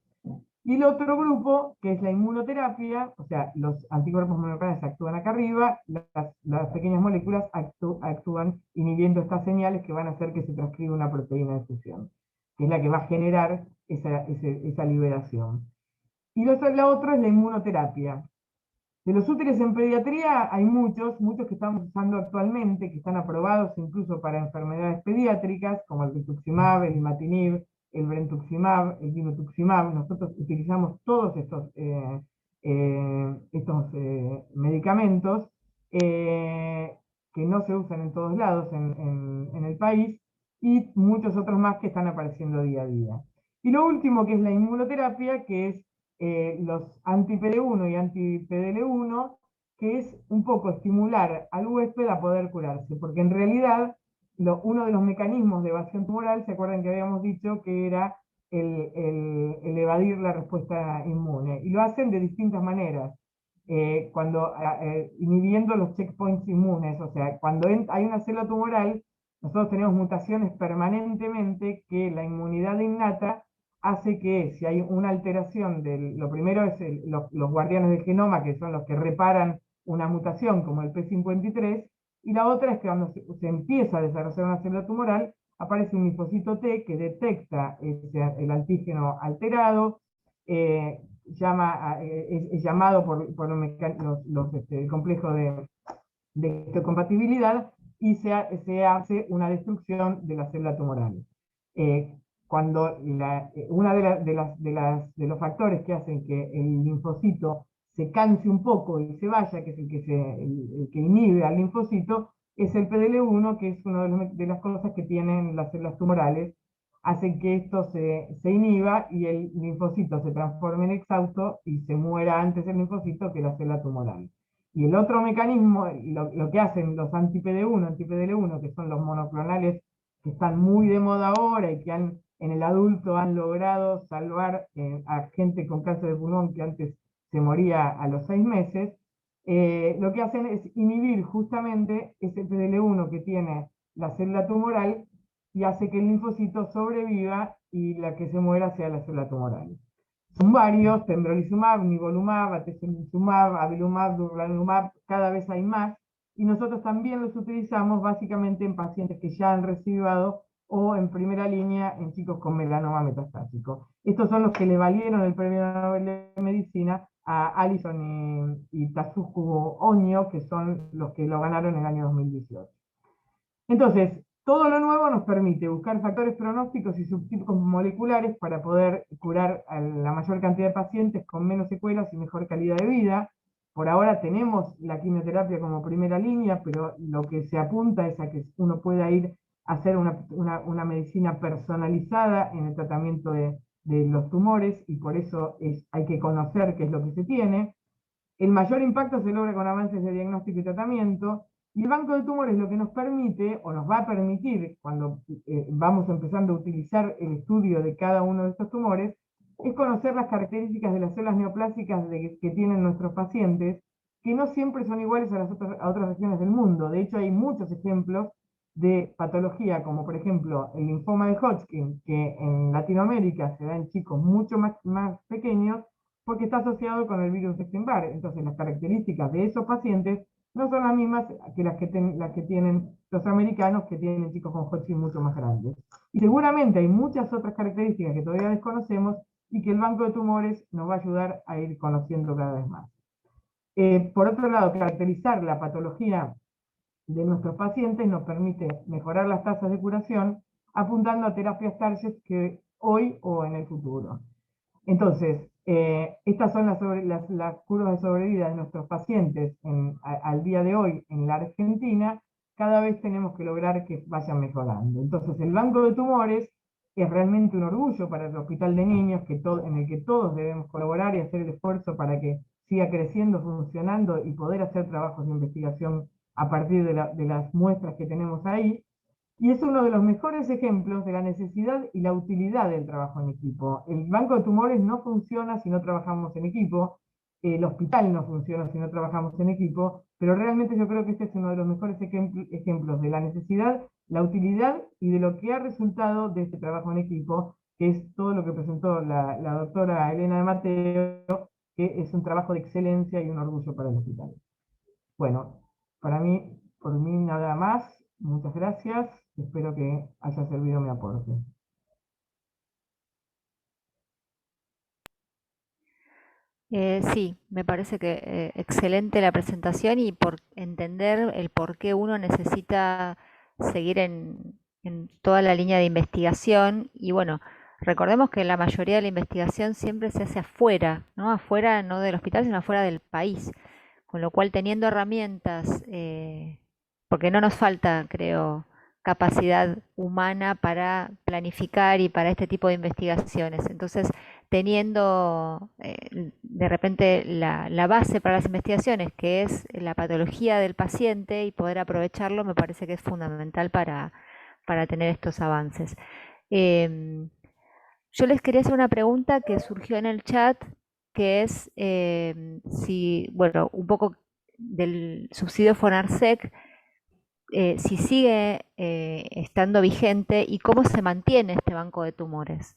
Y el otro grupo, que es la inmunoterapia, o sea, los anticuerpos monoclonales actúan acá arriba, las pequeñas moléculas actúan inhibiendo estas señales que van a hacer que se transcriba una proteína de fusión, que es la que va a generar esa liberación. Y la otra es la inmunoterapia. De los útiles en pediatría hay muchos que estamos usando actualmente, que están aprobados incluso para enfermedades pediátricas, como el rituximab, el imatinib, el brentuximab, el dinutuximab. Nosotros utilizamos todos estos medicamentos que no se usan en todos lados en el país, y muchos otros más que están apareciendo día a día. Y lo último, que es la inmunoterapia, que es los anti-PD1 y anti-PDL1, que es un poco estimular al huésped a poder curarse, porque en realidad uno de los mecanismos de evasión tumoral, ¿se acuerdan que habíamos dicho que era el evadir la respuesta inmune? Y lo hacen de distintas maneras, inhibiendo los checkpoints inmunes, o sea, cuando hay una célula tumoral, nosotros tenemos mutaciones permanentemente que la inmunidad innata hace que si hay una alteración lo primero es los guardianes del genoma, que son los que reparan una mutación, como el P53, y la otra es que cuando se empieza a desarrollar una célula tumoral, aparece un linfocito T que detecta el antígeno alterado, es llamado por el complejo de histocompatibilidad, y se hace una destrucción de la célula tumoral. Cuando una de los factores que hacen que el linfocito se canse un poco y se vaya, que es el que inhibe al linfocito, es el PDL1, que es una de las cosas que tienen las células tumorales, hacen que esto se inhiba y el linfocito se transforme en exhausto y se muera antes el linfocito que la célula tumoral. Y el otro mecanismo, lo que hacen los anti-PD1, anti-PDL1, que son los monoclonales que están muy de moda ahora y que en el adulto han logrado salvar a gente con cáncer de pulmón que antes se moría a los 6 meses, lo que hacen es inhibir justamente ese PDL1 que tiene la célula tumoral y hace que el linfocito sobreviva y la que se muera sea la célula tumoral. Son varios: pembrolizumab, nivolumab, atezolizumab, avelumab, durvalumab, cada vez hay más, y nosotros también los utilizamos básicamente en pacientes que ya han recibido o en primera línea en chicos con melanoma metastásico. Estos son los que le valieron el premio Nobel de Medicina a Allison y Tatsuko Onyo, que son los que lo ganaron en el año 2018. Entonces, Todo lo nuevo nos permite buscar factores pronósticos y subtipos moleculares para poder curar a la mayor cantidad de pacientes con menos secuelas y mejor calidad de vida. Por ahora tenemos la quimioterapia como primera línea, pero lo que se apunta es a que uno pueda ir a hacer una medicina personalizada en el tratamiento de los tumores, y por eso hay que conocer qué es lo que se tiene. El mayor impacto se logra con avances de diagnóstico y tratamiento, y el banco de tumores lo que nos permite, o nos va a permitir, cuando vamos empezando a utilizar el estudio de cada uno de estos tumores, es conocer las características de las células neoplásicas que tienen nuestros pacientes, que no siempre son iguales a otras regiones del mundo. De hecho, hay muchos ejemplos de patología, como por ejemplo el linfoma de Hodgkin, que en Latinoamérica se da en chicos mucho más pequeños, porque está asociado con el virus Epstein-Barr. Entonces, las características de esos pacientes no son las mismas que las que tienen los americanos, que tienen chicos con Hodgkin mucho más grandes. Y seguramente hay muchas otras características que todavía desconocemos y que el banco de tumores nos va a ayudar a ir conociendo cada vez más. Por otro lado, caracterizar la patología de nuestros pacientes nos permite mejorar las tasas de curación, apuntando a terapias targets que hoy o en el futuro. Entonces, estas son las curvas de sobrevida de nuestros pacientes al día de hoy en la Argentina. Cada vez tenemos que lograr que vayan mejorando. Entonces, el banco de tumores es realmente un orgullo para el Hospital de Niños, en el que todos debemos colaborar y hacer el esfuerzo para que siga creciendo, funcionando y poder hacer trabajos de investigación a partir de las muestras que tenemos ahí. Y es uno de los mejores ejemplos de la necesidad y la utilidad del trabajo en equipo. El banco de tumores no funciona si no trabajamos en equipo, el hospital no funciona si no trabajamos en equipo, pero realmente yo creo que este es uno de los mejores ejemplos de la necesidad, la utilidad y de lo que ha resultado de este trabajo en equipo, que es todo lo que presentó la doctora Elena de Mateo, que es un trabajo de excelencia y un orgullo para el hospital. Bueno, por mí nada más. Muchas gracias, espero que haya servido mi aporte. Sí, me parece que excelente la presentación y por entender el por qué uno necesita seguir en toda la línea de investigación. Y bueno, recordemos que la mayoría de la investigación siempre se hace afuera, ¿no? Afuera no del hospital, sino afuera del país. Con lo cual, teniendo herramientas, porque no nos falta, creo, capacidad humana para planificar y para este tipo de investigaciones. Entonces, teniendo de repente la base para las investigaciones, que es la patología del paciente, y poder aprovecharlo, me parece que es fundamental para tener estos avances. Em, yo les quería hacer una pregunta que surgió en el chat, que es si, bueno, un poco del subsidio FONARSEC, si sigue estando vigente y cómo se mantiene este banco de tumores.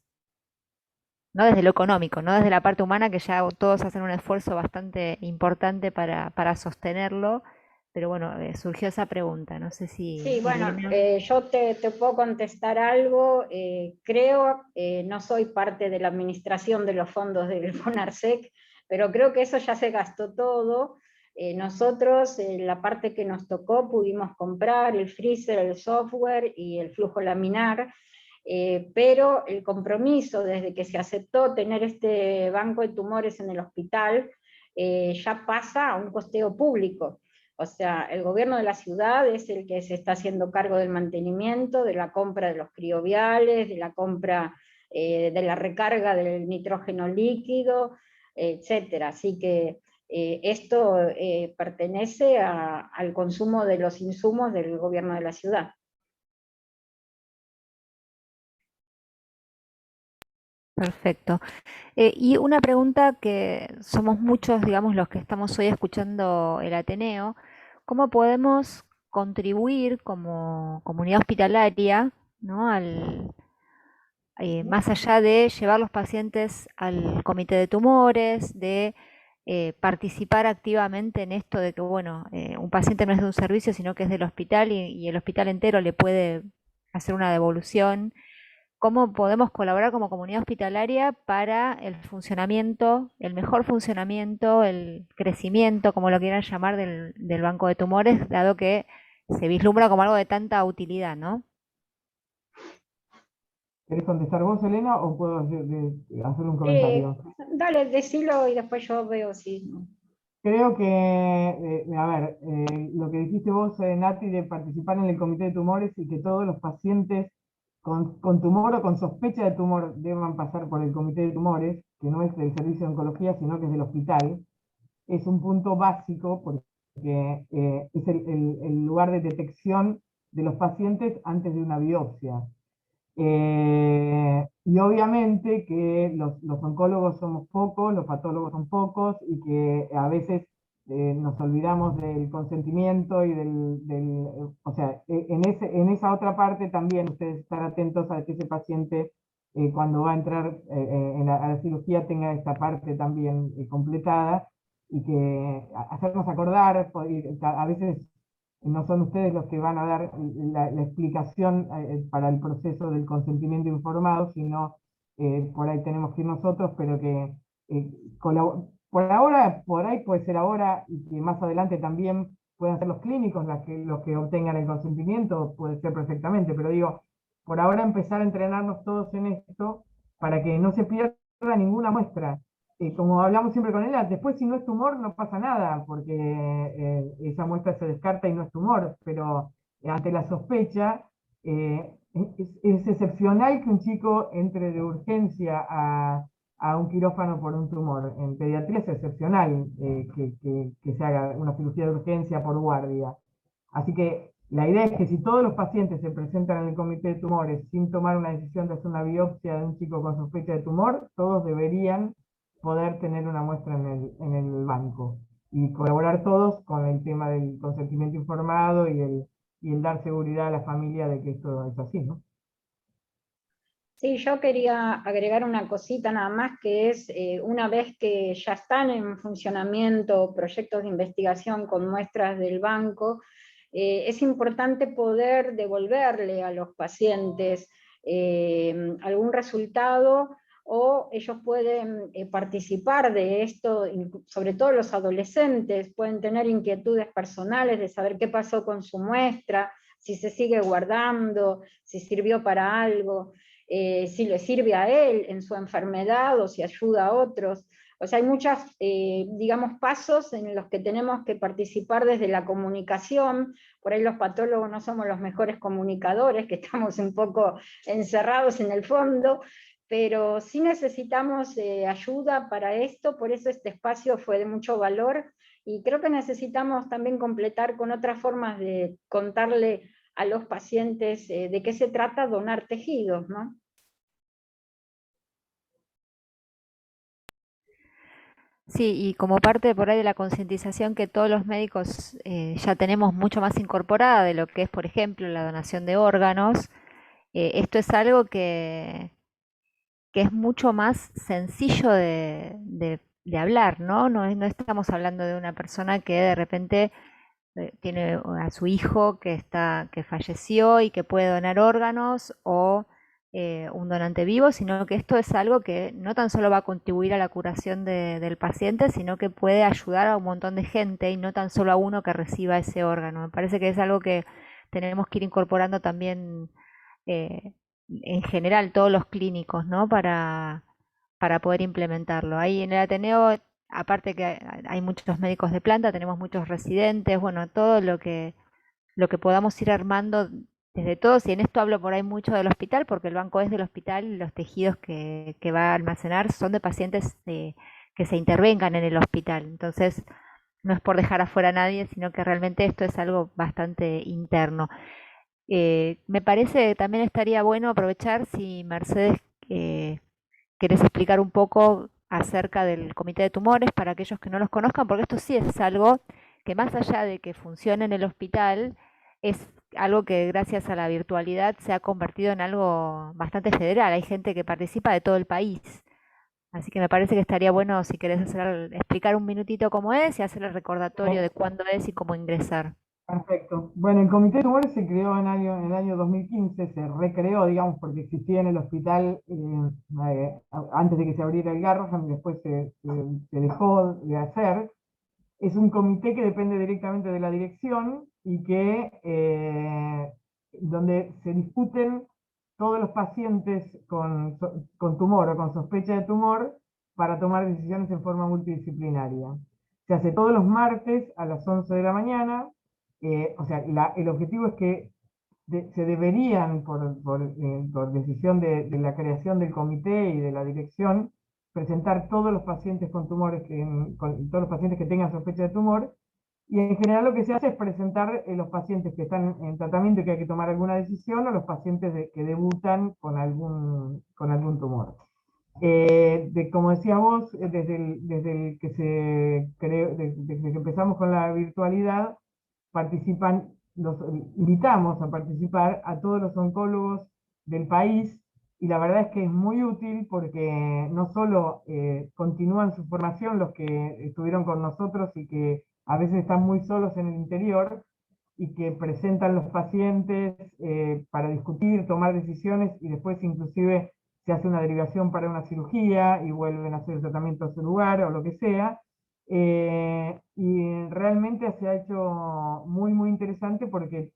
No desde lo económico, no desde la parte humana, que ya todos hacen un esfuerzo bastante importante para sostenerlo, pero bueno, surgió esa pregunta, no sé si Sí, bueno, Elena. yo te puedo contestar algo. Creo, no soy parte de la administración de los fondos del FONARSEC, pero creo que eso ya se gastó todo. Nosotros, la parte que nos tocó, pudimos comprar el freezer, el software y el flujo laminar, pero el compromiso desde que se aceptó tener este banco de tumores en el hospital ya pasa a un costeo público. O sea, el gobierno de la ciudad es el que se está haciendo cargo del mantenimiento, de la compra de los crioviales, de la compra de la recarga del nitrógeno líquido, etcétera. Así que esto pertenece al consumo de los insumos del gobierno de la ciudad. Perfecto. Y una pregunta que somos muchos, digamos, los que estamos hoy escuchando el Ateneo, ¿cómo podemos contribuir como comunidad hospitalaria, ¿no? Más allá de llevar los pacientes al comité de tumores, de participar activamente en esto de que, bueno, un paciente no es de un servicio, sino que es del hospital y el hospital entero le puede hacer una devolución? ¿Cómo podemos colaborar como comunidad hospitalaria para el funcionamiento, el mejor funcionamiento, el crecimiento, como lo quieran llamar, del banco de tumores, dado que se vislumbra como algo de tanta utilidad, ¿no? ¿Querés contestar vos, Elena, o puedo hacer un Eh, comentario? Dale, decilo y después yo veo si... Creo que, a ver, lo que dijiste vos, Nati, de participar en el comité de tumores y que todos los pacientes con tumor o con sospecha de tumor deban pasar por el comité de tumores, que no es del servicio de oncología, sino que es del hospital, es un punto básico porque es el lugar de detección de los pacientes antes de una biopsia. Y obviamente que los oncólogos somos pocos, los patólogos son pocos, y que a veces nos olvidamos del consentimiento y o sea, en esa otra parte también ustedes estar atentos a que ese paciente cuando va a entrar a la cirugía tenga esta parte también completada, y que hacernos acordar, a veces no son ustedes los que van a dar la explicación para el proceso del consentimiento informado, sino por ahí tenemos que ir nosotros, pero que eh, por ahora, por ahí puede ser ahora, y que más adelante también puedan ser los clínicos los que obtengan el consentimiento, puede ser perfectamente, pero digo, por ahora empezar a entrenarnos todos en esto para que no se pierda ninguna muestra. Como hablamos siempre con ella, después si no es tumor no pasa nada, porque esa muestra se descarta y no es tumor, pero ante la sospecha, es excepcional que un chico entre de urgencia a un quirófano por un tumor. En pediatría es excepcional que se haga una cirugía de urgencia por guardia. Así que la idea es que si todos los pacientes se presentan en el comité de tumores sin tomar una decisión de hacer una biopsia de un chico con sospecha de tumor, todos deberían poder tener una muestra en el banco y colaborar todos con el tema del consentimiento informado y el dar seguridad a la familia de que esto es así, ¿no? Sí, yo quería agregar una cosita nada más, que es una vez que ya están en funcionamiento proyectos de investigación con muestras del banco, es importante poder devolverle a los pacientes algún resultado, o ellos pueden participar de esto, sobre todo los adolescentes pueden tener inquietudes personales de saber qué pasó con su muestra, si se sigue guardando, si sirvió para algo. Si le sirve a él en su enfermedad o si ayuda a otros. O sea, hay muchos, digamos, pasos en los que tenemos que participar desde la comunicación. Por ahí los patólogos no somos los mejores comunicadores, que estamos un poco encerrados en el fondo, pero sí necesitamos ayuda para esto, por eso este espacio fue de mucho valor, y creo que necesitamos también completar con otras formas de contarle a los pacientes de qué se trata donar tejidos, ¿no? Sí, y como parte por ahí de la concientización que todos los médicos ya tenemos mucho más incorporada de lo que es, por ejemplo, la donación de órganos, esto es algo que es mucho más sencillo de hablar, ¿no? No estamos hablando de una persona que de repente tiene a su hijo que falleció y que puede donar órganos, o un donante vivo, sino que esto es algo que no tan solo va a contribuir a la curación del paciente, sino que puede ayudar a un montón de gente y no tan solo a uno que reciba ese órgano. Me parece que es algo que tenemos que ir incorporando también eh, en general todos los clínicos, ¿no? Para poder implementarlo. Ahí en el Ateneo, aparte que hay muchos médicos de planta, tenemos muchos residentes, bueno, todo lo que podamos ir armando desde todos, y en esto hablo por ahí mucho del hospital, porque el banco es del hospital y los tejidos que va a almacenar son de pacientes que se intervengan en el hospital. Entonces, no es por dejar afuera a nadie, sino que realmente esto es algo bastante interno. Me parece que también estaría bueno aprovechar si Mercedes eh, querés explicar un poco acerca del comité de tumores para aquellos que no los conozcan, porque esto sí es algo que más allá de que funcione en el hospital, es algo que gracias a la virtualidad se ha convertido en algo bastante federal. Hay gente que participa de todo el país. Así que me parece que estaría bueno si querés explicar un minutito cómo es y hacer el recordatorio de cuándo es y cómo ingresar. Perfecto. Bueno, el Comité de Tumores se creó en el año 2015, se recreó, digamos, porque existía en el hospital antes de que se abriera el Garrahan, y después se dejó de hacer. Es un comité que depende directamente de la dirección y que donde se discuten todos los pacientes con tumor o con sospecha de tumor para tomar decisiones en forma multidisciplinaria. Se hace todos los martes a las 11 de la mañana. O sea, el objetivo es que se deberían, por decisión de la creación del comité y de la dirección, presentar todos los pacientes con tumores, todos los pacientes que tengan sospecha de tumor, y en general lo que se hace es presentar los pacientes que están en tratamiento y que hay que tomar alguna decisión, o los pacientes que debutan con algún tumor. Como decía vos, desde el que se creó, desde que empezamos con la virtualidad, participan, los invitamos a participar a todos los oncólogos del país, y la verdad es que es muy útil porque no solo continúan su formación los que estuvieron con nosotros y que a veces están muy solos en el interior, y que presentan los pacientes para discutir, tomar decisiones, y después inclusive se hace una derivación para una cirugía y vuelven a hacer el tratamiento a su lugar o lo que sea. Y realmente se ha hecho muy, muy interesante porque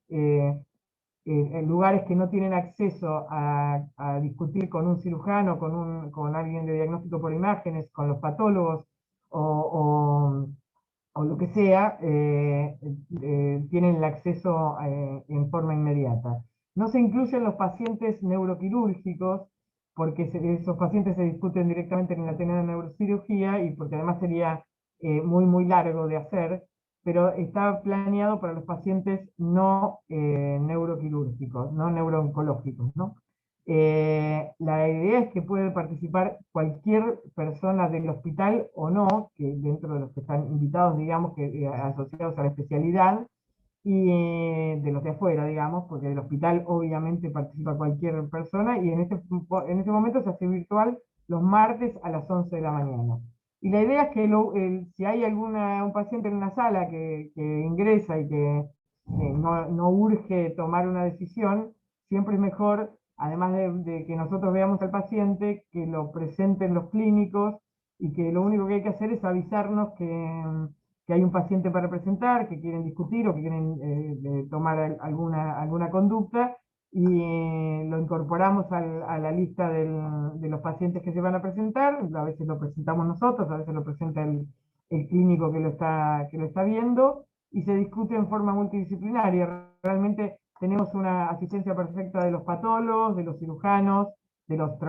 en lugares que no tienen acceso a discutir con un cirujano, con alguien de diagnóstico por imágenes, con los patólogos o, o lo que sea, tienen el acceso en forma inmediata. No se incluyen los pacientes neuroquirúrgicos, porque esos pacientes se discuten directamente en la Ateneo de Neurocirugía, y porque además sería muy, muy largo de hacer, pero está planeado para los pacientes no neuroquirúrgicos, no neurooncológicos, ¿no? La idea es que puede participar cualquier persona del hospital o no, que dentro de los que están invitados, digamos, que asociados a la especialidad, y de los de afuera, digamos, porque del hospital obviamente participa cualquier persona, y en este momento se hace virtual los martes a las 11 de la mañana. Y la idea es que si hay un paciente en una sala que ingresa y que no urge tomar una decisión, siempre es mejor, además de que nosotros veamos al paciente, que lo presenten los clínicos, y que lo único que hay que hacer es avisarnos que hay un paciente para presentar, que quieren discutir o que quieren tomar alguna conducta, y lo incorporamos a la lista de los pacientes que se van a presentar. A veces lo presentamos nosotros, a veces lo presenta el clínico que lo está viendo, y se discute en forma multidisciplinaria. Realmente tenemos una asistencia perfecta de los patólogos, de los cirujanos, de los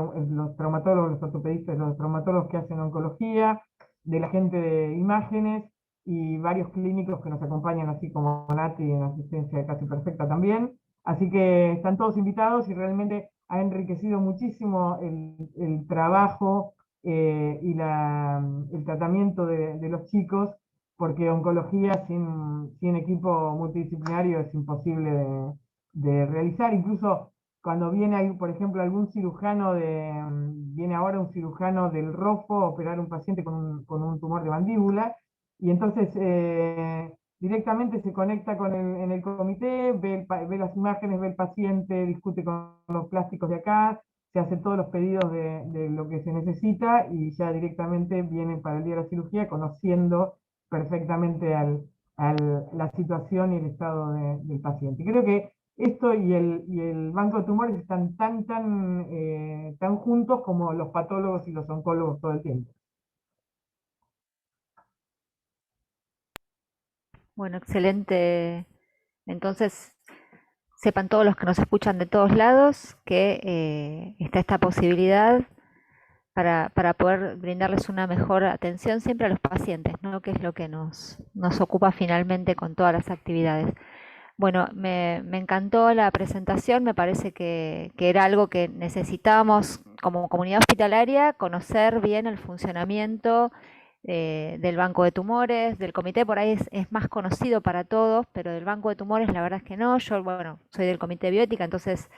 traumatólogos, los ortopedistas, los traumatólogos que hacen oncología, de la gente de imágenes, y varios clínicos que nos acompañan, así como Nati en asistencia casi perfecta también. Así que están todos invitados, y realmente ha enriquecido muchísimo el trabajo y el tratamiento de los chicos, porque oncología sin equipo multidisciplinario es imposible de realizar. Incluso cuando viene, por ejemplo, viene ahora un cirujano del ROFO a operar un paciente con un tumor de mandíbula, y entonces directamente se conecta en el comité, ve las imágenes, ve el paciente, discute con los plásticos de acá, se hacen todos los pedidos de lo que se necesita, y ya directamente viene para el día de la cirugía conociendo perfectamente la situación y el estado del paciente. Creo que esto y el banco de tumores están tan juntos como los patólogos y los oncólogos todo el tiempo. Bueno, excelente. Entonces, sepan todos los que nos escuchan de todos lados que está esta posibilidad para poder brindarles una mejor atención siempre a los pacientes, ¿no? Que es lo que nos ocupa finalmente con todas las actividades. Bueno, me encantó la presentación, me parece que era algo que necesitábamos como comunidad hospitalaria, conocer bien el funcionamiento del banco de tumores, del comité. Por ahí es más conocido para todos, pero del banco de tumores la verdad es que no. Yo, bueno, soy del comité de biótica, entonces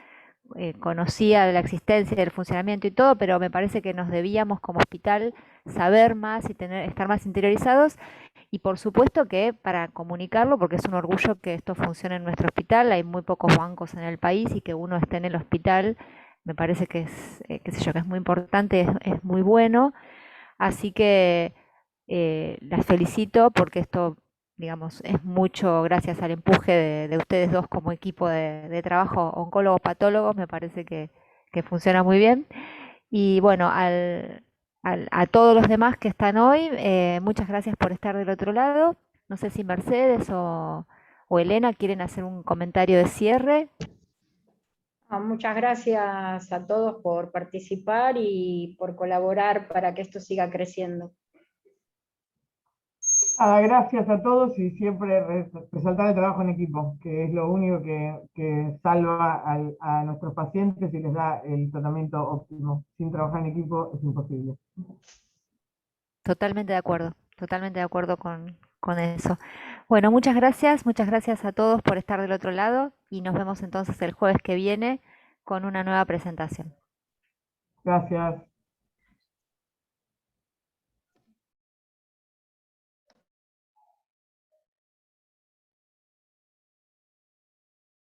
conocía de la existencia, del funcionamiento y todo, pero me parece que nos debíamos como hospital saber más y estar más interiorizados, y por supuesto que para comunicarlo, porque es un orgullo que esto funcione en nuestro hospital. Hay muy pocos bancos en el país, y que uno esté en el hospital me parece que es, qué sé yo, que es muy importante, es muy bueno. Así que las felicito porque esto, digamos, es mucho gracias al empuje de ustedes dos como equipo de trabajo, oncólogos, patólogos. Me parece que funciona muy bien. Y bueno, a todos los demás que están hoy, muchas gracias por estar del otro lado. No sé si Mercedes o Elena quieren hacer un comentario de cierre. Muchas gracias a todos por participar y por colaborar para que esto siga creciendo. Nada, gracias a todos y siempre resaltar el trabajo en equipo, que es lo único que salva a nuestros pacientes y les da el tratamiento óptimo. Sin trabajar en equipo es imposible. Totalmente de acuerdo con eso. Bueno, muchas gracias a todos por estar del otro lado y nos vemos entonces el jueves que viene con una nueva presentación. Gracias.